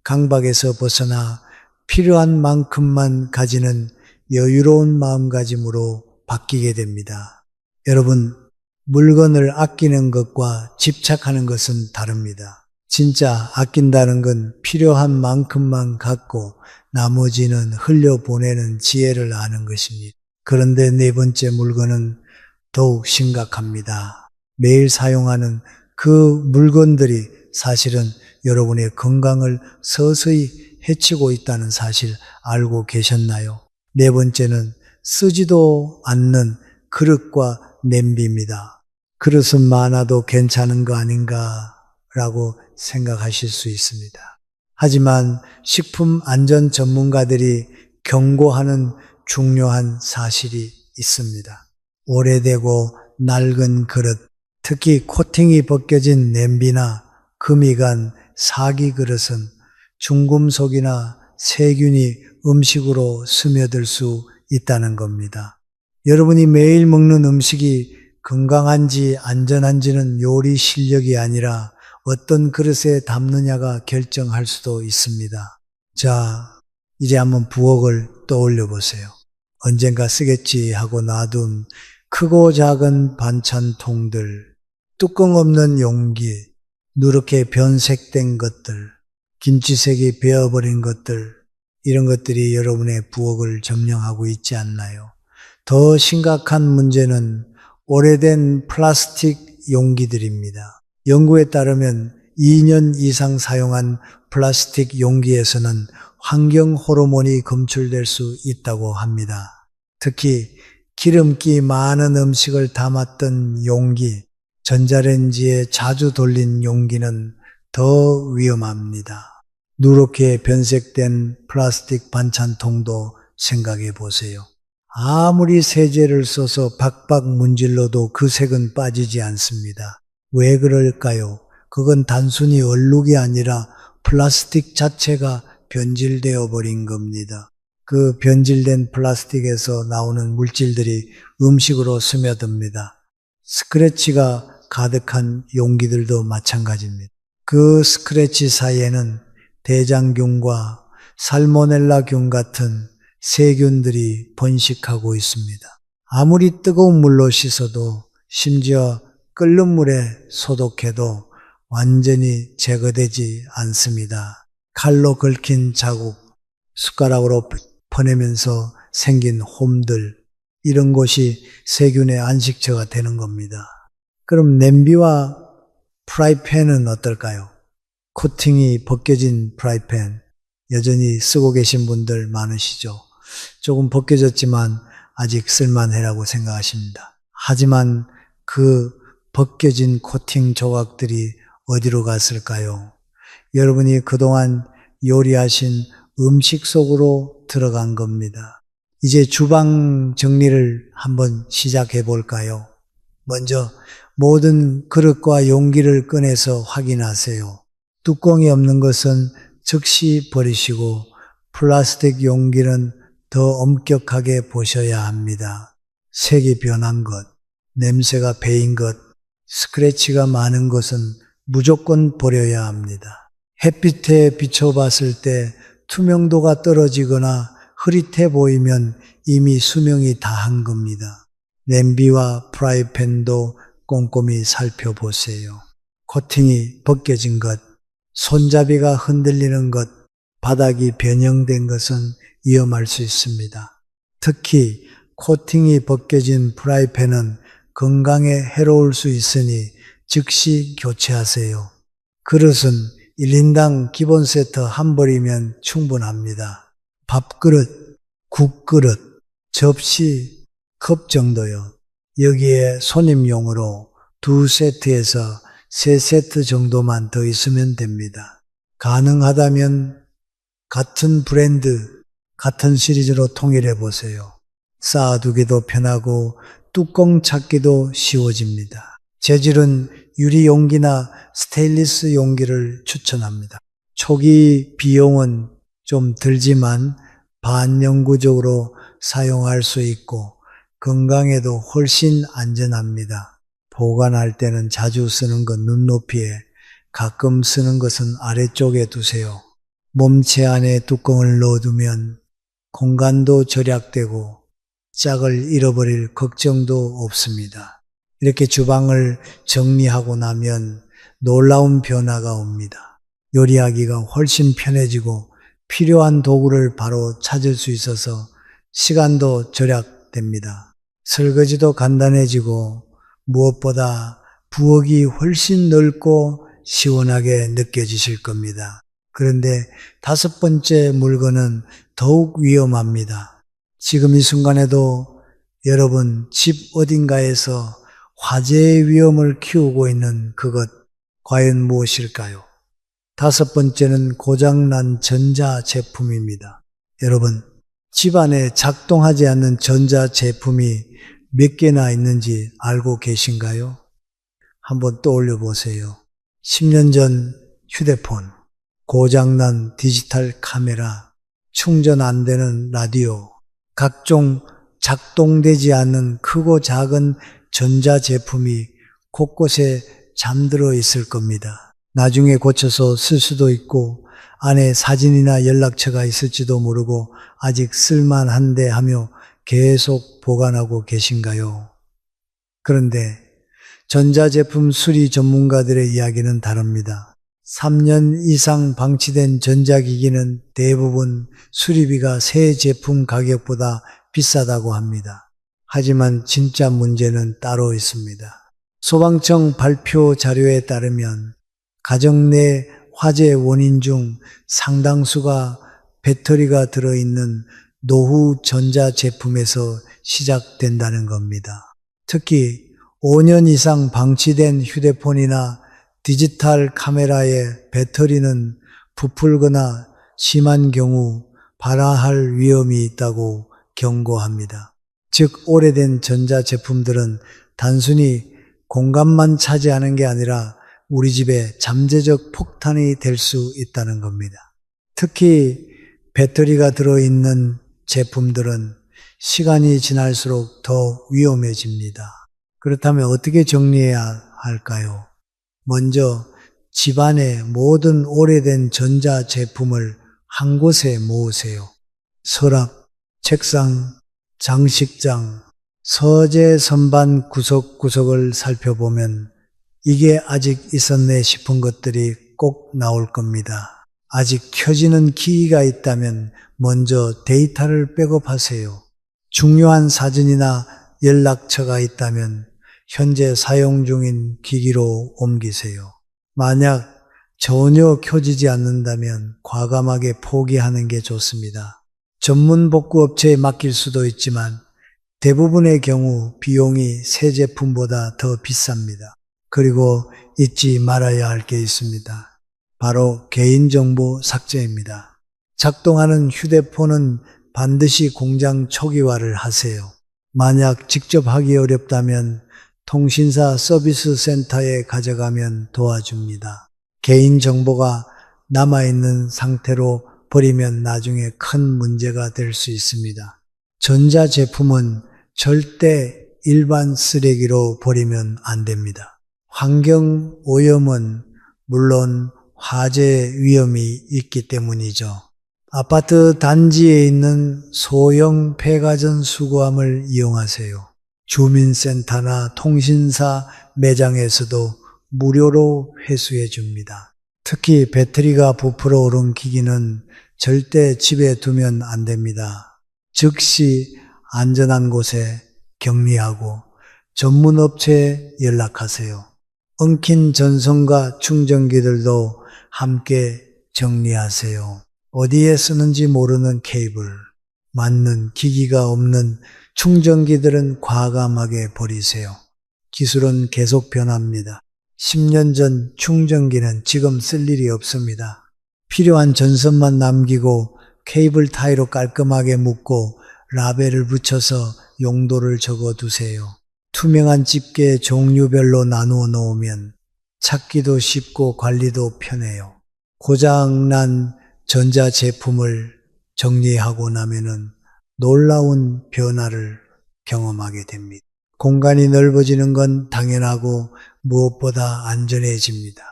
강박에서 벗어나 필요한 만큼만 가지는 여유로운 마음가짐으로 바뀌게 됩니다. 여러분, 물건을 아끼는 것과 집착하는 것은 다릅니다. 진짜 아낀다는 건 필요한 만큼만 갖고 나머지는 흘려보내는 지혜를 아는 것입니다. 그런데 네 번째 물건은 더욱 심각합니다. 매일 사용하는 그 물건들이 사실은 여러분의 건강을 서서히 해치고 있다는 사실 알고 계셨나요? 네 번째는 쓰지도 않는 그릇과 냄비입니다. 그릇은 많아도 괜찮은 거 아닌가 라고 생각하실 수 있습니다. 하지만 식품 안전 전문가들이 경고하는 중요한 사실이 있습니다. 오래되고 낡은 그릇, 특히 코팅이 벗겨진 냄비나 금이 간 사기 그릇은 중금속이나 세균이 음식으로 스며들 수 있다는 겁니다. 여러분이 매일 먹는 음식이 건강한지 안전한지는 요리 실력이 아니라 어떤 그릇에 담느냐가 결정할 수도 있습니다. 자, 이제 한번 부엌을 떠올려 보세요. 언젠가 쓰겠지 하고 놔둔 크고 작은 반찬통들, 뚜껑 없는 용기, 누렇게 변색된 것들, 김치색이 베어버린 것들, 이런 것들이 여러분의 부엌을 점령하고 있지 않나요? 더 심각한 문제는 오래된 플라스틱 용기들입니다. 연구에 따르면 2년 이상 사용한 플라스틱 용기에서는 환경 호르몬이 검출될 수 있다고 합니다. 특히 기름기 많은 음식을 담았던 용기, 전자레인지에 자주 돌린 용기는 더 위험합니다. 누렇게 변색된 플라스틱 반찬통도 생각해 보세요. 아무리 세제를 써서 박박 문질러도 그 색은 빠지지 않습니다. 왜 그럴까요? 그건 단순히 얼룩이 아니라 플라스틱 자체가 변질되어 버린 겁니다. 그 변질된 플라스틱에서 나오는 물질들이 음식으로 스며듭니다. 스크래치가 가득한 용기들도 마찬가지입니다. 그 스크래치 사이에는 대장균과 살모넬라균 같은 세균들이 번식하고 있습니다. 아무리 뜨거운 물로 씻어도 심지어 끓는 물에 소독해도 완전히 제거되지 않습니다. 칼로 긁힌 자국, 숟가락으로 퍼내면서 생긴 홈들, 이런 곳이 세균의 안식처가 되는 겁니다. 그럼 냄비와 프라이팬은 어떨까요? 코팅이 벗겨진 프라이팬, 여전히 쓰고 계신 분들 많으시죠? 조금 벗겨졌지만 아직 쓸만해라고 생각하십니다. 하지만 그 벗겨진 코팅 조각들이 어디로 갔을까요? 여러분이 그동안 요리하신 음식 속으로 들어간 겁니다. 이제 주방 정리를 한번 시작해 볼까요? 먼저 모든 그릇과 용기를 꺼내서 확인하세요. 뚜껑이 없는 것은 즉시 버리시고 플라스틱 용기는 더 엄격하게 보셔야 합니다. 색이 변한 것, 냄새가 배인 것, 스크래치가 많은 것은 무조건 버려야 합니다. 햇빛에 비춰봤을 때 투명도가 떨어지거나 흐릿해 보이면 이미 수명이 다한 겁니다. 냄비와 프라이팬도 꼼꼼히 살펴보세요. 코팅이 벗겨진 것, 손잡이가 흔들리는 것, 바닥이 변형된 것은 위험할 수 있습니다. 특히 코팅이 벗겨진 프라이팬은 건강에 해로울 수 있으니 즉시 교체하세요. 그릇은 1인당 기본 세트 한 벌이면 충분합니다. 밥그릇, 국그릇, 접시, 컵 정도요. 여기에 손님용으로 2세트에서 3세트 정도만 더 있으면 됩니다. 가능하다면 같은 브랜드, 같은 시리즈로 통일해 보세요. 쌓아두기도 편하고 뚜껑 찾기도 쉬워집니다. 재질은 유리 용기나 스테인리스 용기를 추천합니다. 초기 비용은 좀 들지만 반영구적으로 사용할 수 있고 건강에도 훨씬 안전합니다. 보관할 때는 자주 쓰는 것 눈높이에, 가끔 쓰는 것은 아래쪽에 두세요. 몸체 안에 뚜껑을 넣어두면 공간도 절약되고 짝을 잃어버릴 걱정도 없습니다. 이렇게 주방을 정리하고 나면 놀라운 변화가 옵니다. 요리하기가 훨씬 편해지고 필요한 도구를 바로 찾을 수 있어서 시간도 절약됩니다. 설거지도 간단해지고 무엇보다 부엌이 훨씬 넓고 시원하게 느껴지실 겁니다. 그런데 5번째 물건은 더욱 위험합니다. 지금 이 순간에도 여러분 집 어딘가에서 화재의 위험을 키우고 있는 그것 과연 무엇일까요? 5번째는 고장난 전자제품입니다. 여러분, 집 안에 작동하지 않는 전자제품이 몇 개나 있는지 알고 계신가요? 한번 떠올려 보세요. 10년 전 휴대폰, 고장난 디지털 카메라, 충전 안 되는 라디오, 각종 작동되지 않는 크고 작은 전자제품이 곳곳에 잠들어 있을 겁니다. 나중에 고쳐서 쓸 수도 있고 안에 사진이나 연락처가 있을지도 모르고 아직 쓸만한데 하며 계속 보관하고 계신가요? 그런데 전자제품 수리 전문가들의 이야기는 다릅니다. 3년 이상 방치된 전자기기는 대부분 수리비가 새 제품 가격보다 비싸다고 합니다. 하지만 진짜 문제는 따로 있습니다. 소방청 발표 자료에 따르면 가정 내 화재 원인 중 상당수가 배터리가 들어있는 노후 전자제품에서 시작된다는 겁니다. 특히 5년 이상 방치된 휴대폰이나 디지털 카메라의 배터리는 부풀거나 심한 경우 발화할 위험이 있다고 경고합니다. 즉 오래된 전자제품들은 단순히 공간만 차지하는 게 아니라 우리 집에 잠재적 폭탄이 될 수 있다는 겁니다. 특히 배터리가 들어있는 제품들은 시간이 지날수록 더 위험해집니다. 그렇다면 어떻게 정리해야 할까요? 먼저 집안의 모든 오래된 전자제품을 한 곳에 모으세요. 서랍, 책상, 장식장, 서재 선반 구석구석을 살펴보면 이게 아직 있었네 싶은 것들이 꼭 나올 겁니다. 아직 켜지는 기기가 있다면 먼저 데이터를 백업하세요. 중요한 사진이나 연락처가 있다면 현재 사용 중인 기기로 옮기세요. 만약 전혀 켜지지 않는다면 과감하게 포기하는 게 좋습니다. 전문 복구 업체에 맡길 수도 있지만 대부분의 경우 비용이 새 제품보다 더 비쌉니다. 그리고 잊지 말아야 할 게 있습니다. 바로 개인정보 삭제입니다. 작동하는 휴대폰은 반드시 공장 초기화를 하세요. 만약 직접 하기 어렵다면 통신사 서비스 센터에 가져가면 도와줍니다. 개인정보가 남아있는 상태로 버리면 나중에 큰 문제가 될 수 있습니다. 전자제품은 절대 일반 쓰레기로 버리면 안 됩니다. 환경 오염은 물론 화재 위험이 있기 때문이죠. 아파트 단지에 있는 소형 폐가전 수거함을 이용하세요. 주민센터나 통신사 매장에서도 무료로 회수해 줍니다. 특히 배터리가 부풀어 오른 기기는 절대 집에 두면 안 됩니다. 즉시 안전한 곳에 격리하고 전문 업체에 연락하세요. 엉킨 전선과 충전기들도 함께 정리하세요. 어디에 쓰는지 모르는 케이블, 맞는 기기가 없는 충전기들은 과감하게 버리세요. 기술은 계속 변합니다. 10년 전 충전기는 지금 쓸 일이 없습니다. 필요한 전선만 남기고 케이블 타이로 깔끔하게 묶고 라벨을 붙여서 용도를 적어두세요. 투명한 집게 종류별로 나누어 놓으면 찾기도 쉽고 관리도 편해요. 고장난 전자제품을 정리하고 나면은 놀라운 변화를 경험하게 됩니다. 공간이 넓어지는 건 당연하고 무엇보다 안전해집니다.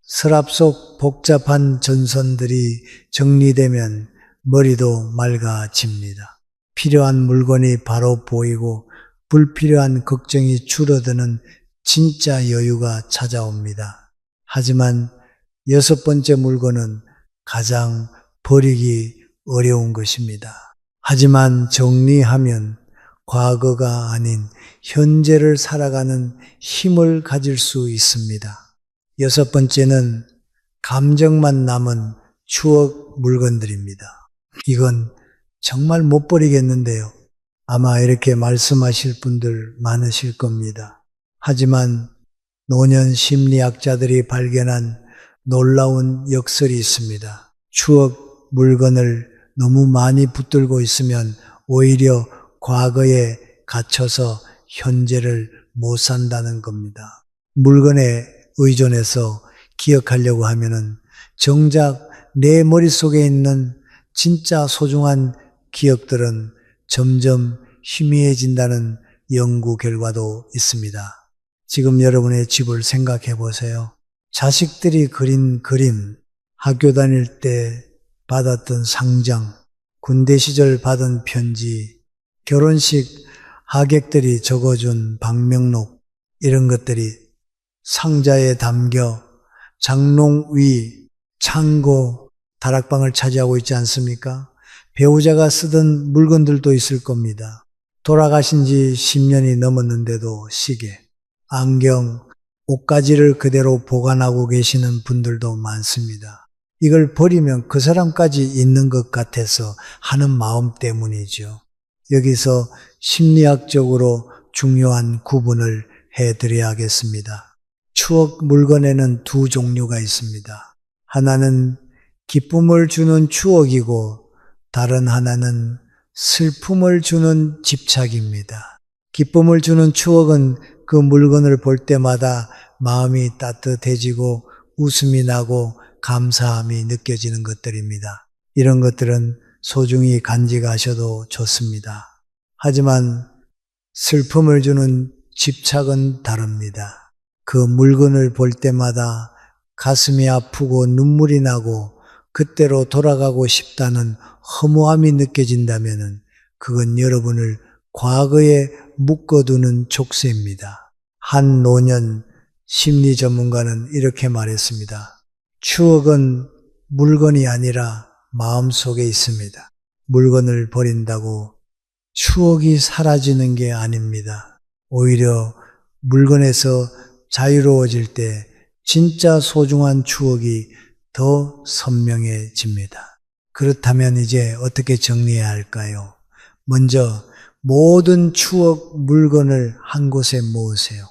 서랍 속 복잡한 전선들이 정리되면 머리도 맑아집니다. 필요한 물건이 바로 보이고 불필요한 걱정이 줄어드는 진짜 여유가 찾아옵니다. 하지만 6번째 물건은 가장 버리기 어려운 것입니다. 하지만 정리하면 과거가 아닌 현재를 살아가는 힘을 가질 수 있습니다. 6번째는 감정만 남은 추억 물건들입니다. 이건 정말 못 버리겠는데요. 아마 이렇게 말씀하실 분들 많으실 겁니다. 하지만 노년 심리학자들이 발견한 놀라운 역설이 있습니다. 추억 물건을 너무 많이 붙들고 있으면 오히려 과거에 갇혀서 현재를 못 산다는 겁니다. 물건에 의존해서 기억하려고 하면은 정작 내 머릿속에 있는 진짜 소중한 기억들은 점점 희미해진다는 연구 결과도 있습니다. 지금 여러분의 집을 생각해 보세요. 자식들이 그린 그림, 학교 다닐 때 받았던 상장, 군대 시절 받은 편지, 결혼식 하객들이 적어준 방명록, 이런 것들이 상자에 담겨 장롱 위, 창고, 다락방을 차지하고 있지 않습니까? 배우자가 쓰던 물건들도 있을 겁니다. 돌아가신 지 10년이 넘었는데도 시계, 안경, 옷가지를 그대로 보관하고 계시는 분들도 많습니다. 이걸 버리면 그 사람까지 있는 것 같아서 하는 마음 때문이죠. 여기서 심리학적으로 중요한 구분을 해드려야겠습니다. 추억 물건에는 두 종류가 있습니다. 하나는 기쁨을 주는 추억이고 다른 하나는 슬픔을 주는 집착입니다. 기쁨을 주는 추억은 그 물건을 볼 때마다 마음이 따뜻해지고 웃음이 나고 감사함이 느껴지는 것들입니다. 이런 것들은 소중히 간직하셔도 좋습니다. 하지만 슬픔을 주는 집착은 다릅니다. 그 물건을 볼 때마다 가슴이 아프고 눈물이 나고 그때로 돌아가고 싶다는 허무함이 느껴진다면 그건 여러분을 과거에 묶어두는 족쇄입니다. 한 노년 심리 전문가는 이렇게 말했습니다. 추억은 물건이 아니라 마음속에 있습니다. 물건을 버린다고 추억이 사라지는 게 아닙니다. 오히려 물건에서 자유로워질 때 진짜 소중한 추억이 더 선명해집니다. 그렇다면 이제 어떻게 정리해야 할까요? 먼저 모든 추억 물건을 한 곳에 모으세요.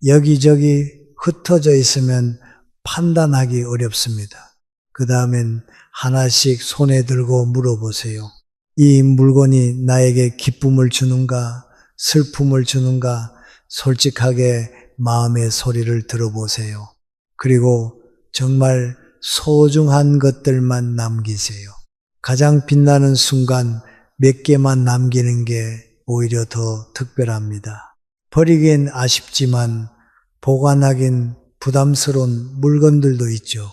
여기저기 흩어져 있으면 판단하기 어렵습니다. 그 다음엔 하나씩 손에 들고 물어보세요. 이 물건이 나에게 기쁨을 주는가, 슬픔을 주는가, 솔직하게 마음의 소리를 들어보세요. 그리고 정말 소중한 것들만 남기세요. 가장 빛나는 순간 몇 개만 남기는 게 오히려 더 특별합니다. 버리기엔 아쉽지만 보관하긴 부담스러운 물건들도 있죠.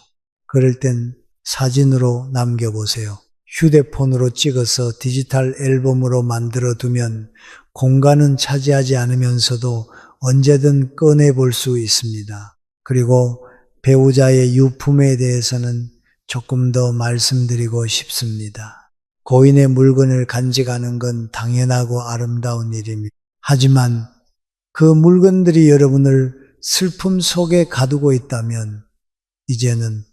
그럴 땐 사진으로 남겨보세요. 휴대폰으로 찍어서 디지털 앨범으로 만들어 두면 공간은 차지하지 않으면서도 언제든 꺼내볼 수 있습니다. 그리고 배우자의 유품에 대해서는 조금 더 말씀드리고 싶습니다. 고인의 물건을 간직하는 건 당연하고 아름다운 일입니다. 하지만 그 물건들이 여러분을 슬픔 속에 가두고 있다면 이제는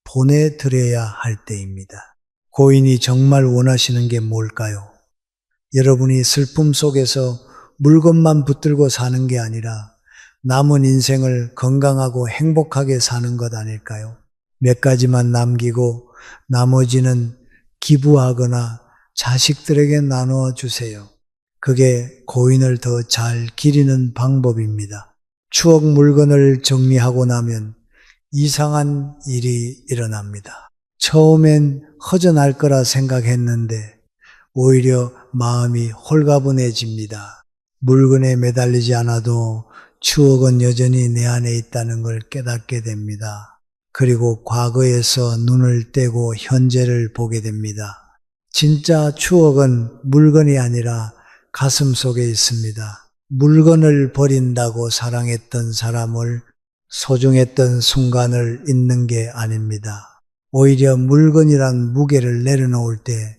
보내드려야 할 때입니다. 고인이 정말 원하시는 게 뭘까요? 여러분이 슬픔 속에서 물건만 붙들고 사는 게 아니라 남은 인생을 건강하고 행복하게 사는 것 아닐까요? 몇 가지만 남기고 나머지는 기부하거나 자식들에게 나누어 주세요. 그게 고인을 더 잘 기리는 방법입니다. 추억 물건을 정리하고 나면 이상한 일이 일어납니다. 처음엔 허전할 거라 생각했는데 오히려 마음이 홀가분해집니다. 물건에 매달리지 않아도 추억은 여전히 내 안에 있다는 걸 깨닫게 됩니다. 그리고 과거에서 눈을 떼고 현재를 보게 됩니다. 진짜 추억은 물건이 아니라 가슴 속에 있습니다. 물건을 버린다고 사랑했던 사람을 소중했던 순간을 잊는 게 아닙니다. 오히려 물건이란 무게를 내려놓을 때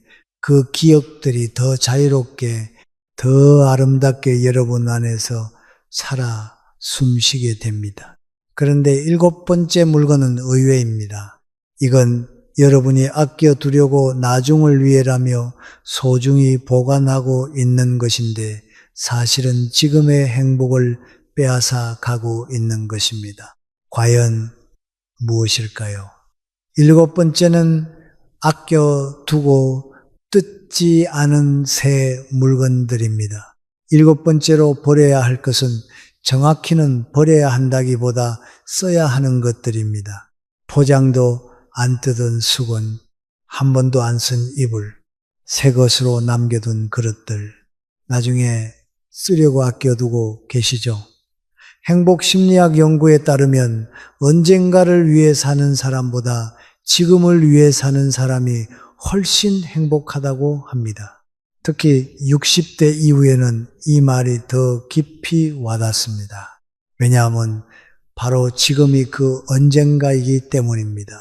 그 기억들이 더 자유롭게, 더 아름답게 여러분 안에서 살아 숨쉬게 됩니다. 그런데 7번째 물건은 의외입니다. 이건 여러분이 아껴두려고 나중을 위해라며 소중히 보관하고 있는 것인데 사실은 지금의 행복을 빼앗아 가고 있는 것입니다. 과연 무엇일까요? 7번째는 아껴두고 뜯지 않은 새 물건들입니다. 7번째로 버려야 할 것은 정확히는 버려야 한다기보다 써야 하는 것들입니다. 포장도 안 뜯은 수건, 한 번도 안 쓴 이불, 새 것으로 남겨둔 그릇들, 나중에 쓰려고 아껴두고 계시죠? 행복 심리학 연구에 따르면 언젠가를 위해 사는 사람보다 지금을 위해 사는 사람이 훨씬 행복하다고 합니다. 특히 60대 이후에는 이 말이 더 깊이 와닿습니다. 왜냐하면 바로 지금이 그 언젠가이기 때문입니다.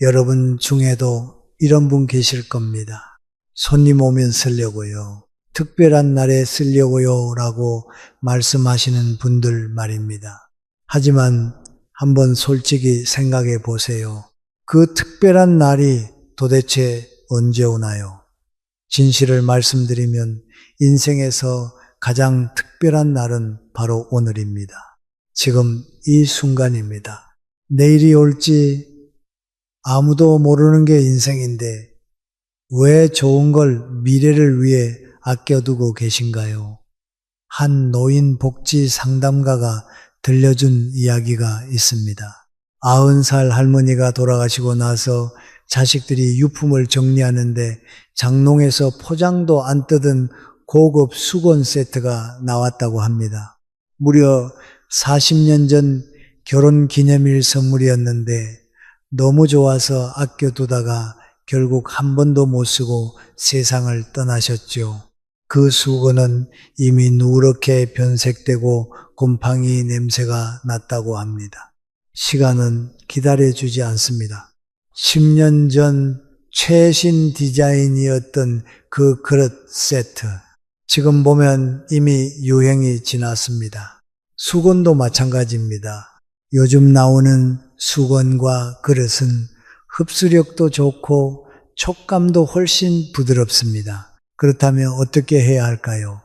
여러분 중에도 이런 분 계실 겁니다. 손님 오면 쓰려고요. 특별한 날에 쓰려고요 라고 말씀하시는 분들 말입니다. 하지만 한번 솔직히 생각해 보세요. 그 특별한 날이 도대체 언제 오나요? 진실을 말씀드리면 인생에서 가장 특별한 날은 바로 오늘입니다. 지금 이 순간입니다. 내일이 올지 아무도 모르는 게 인생인데 왜 좋은 걸 미래를 위해 아껴두고 계신가요? 한 노인 복지 상담가가 들려준 이야기가 있습니다. 90살 할머니가 돌아가시고 나서 자식들이 유품을 정리하는데 장롱에서 포장도 안 뜯은 고급 수건 세트가 나왔다고 합니다. 무려 40년 전 결혼 기념일 선물이었는데 너무 좋아서 아껴두다가 결국 한 번도 못 쓰고 세상을 떠나셨죠. 그 수건은 이미 누렇게 변색되고 곰팡이 냄새가 났다고 합니다. 시간은 기다려주지 않습니다. 10년 전 최신 디자인이었던 그 그릇 세트. 지금 보면 이미 유행이 지났습니다. 수건도 마찬가지입니다. 요즘 나오는 수건과 그릇은 흡수력도 좋고 촉감도 훨씬 부드럽습니다. 그렇다면 어떻게 해야 할까요?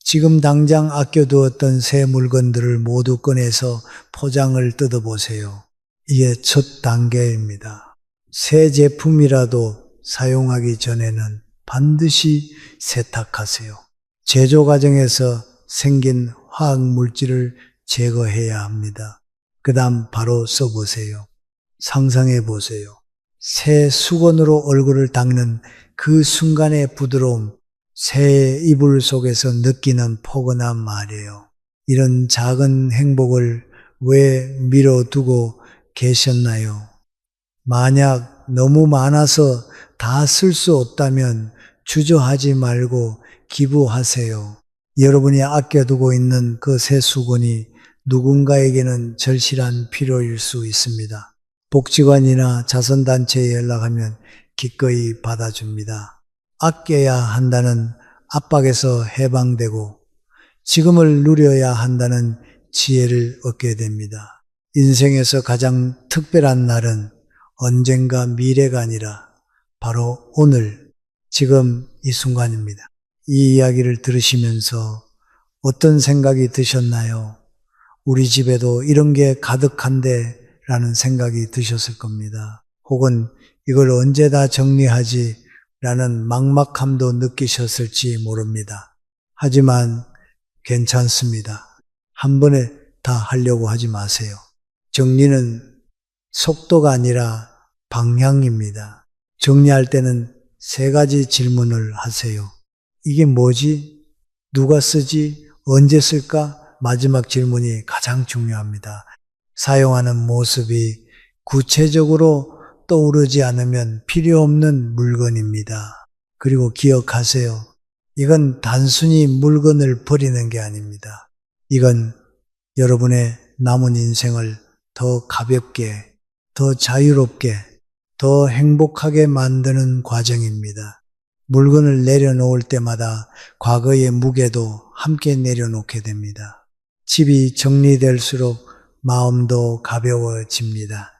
지금 당장 아껴두었던 새 물건들을 모두 꺼내서 포장을 뜯어보세요. 이게 첫 단계입니다. 새 제품이라도 사용하기 전에는 반드시 세탁하세요. 제조 과정에서 생긴 화학 물질을 제거해야 합니다. 그 다음 바로 써보세요. 상상해 보세요. 새 수건으로 얼굴을 닦는 그 순간의 부드러움, 새의 이불 속에서 느끼는 포근한 말이에요. 이런 작은 행복을 왜 미뤄두고 계셨나요? 만약 너무 많아서 다 쓸 수 없다면 주저하지 말고 기부하세요. 여러분이 아껴두고 있는 그 새 수건이 누군가에게는 절실한 필요일 수 있습니다. 복지관이나 자선단체에 연락하면 기꺼이 받아줍니다. 아껴야 한다는 압박에서 해방되고 지금을 누려야 한다는 지혜를 얻게 됩니다. 인생에서 가장 특별한 날은 언젠가 미래가 아니라 바로 오늘, 지금 이 순간입니다. 이 이야기를 들으시면서 어떤 생각이 드셨나요? 우리 집에도 이런 게 가득한데 라는 생각이 드셨을 겁니다. 혹은 이걸 언제 다 정리하지 라는 막막함도 느끼셨을지 모릅니다. 하지만 괜찮습니다. 한 번에 다 하려고 하지 마세요. 정리는 속도가 아니라 방향입니다. 정리할 때는 3가지 질문을 하세요. 이게 뭐지? 누가 쓰지? 언제 쓸까? 마지막 질문이 가장 중요합니다. 사용하는 모습이 구체적으로 떠오르지 않으면 필요 없는 물건입니다. 그리고 기억하세요. 이건 단순히 물건을 버리는 게 아닙니다. 이건 여러분의 남은 인생을 더 가볍게, 더 자유롭게, 더 행복하게 만드는 과정입니다. 물건을 내려놓을 때마다 과거의 무게도 함께 내려놓게 됩니다. 집이 정리될수록 마음도 가벼워집니다.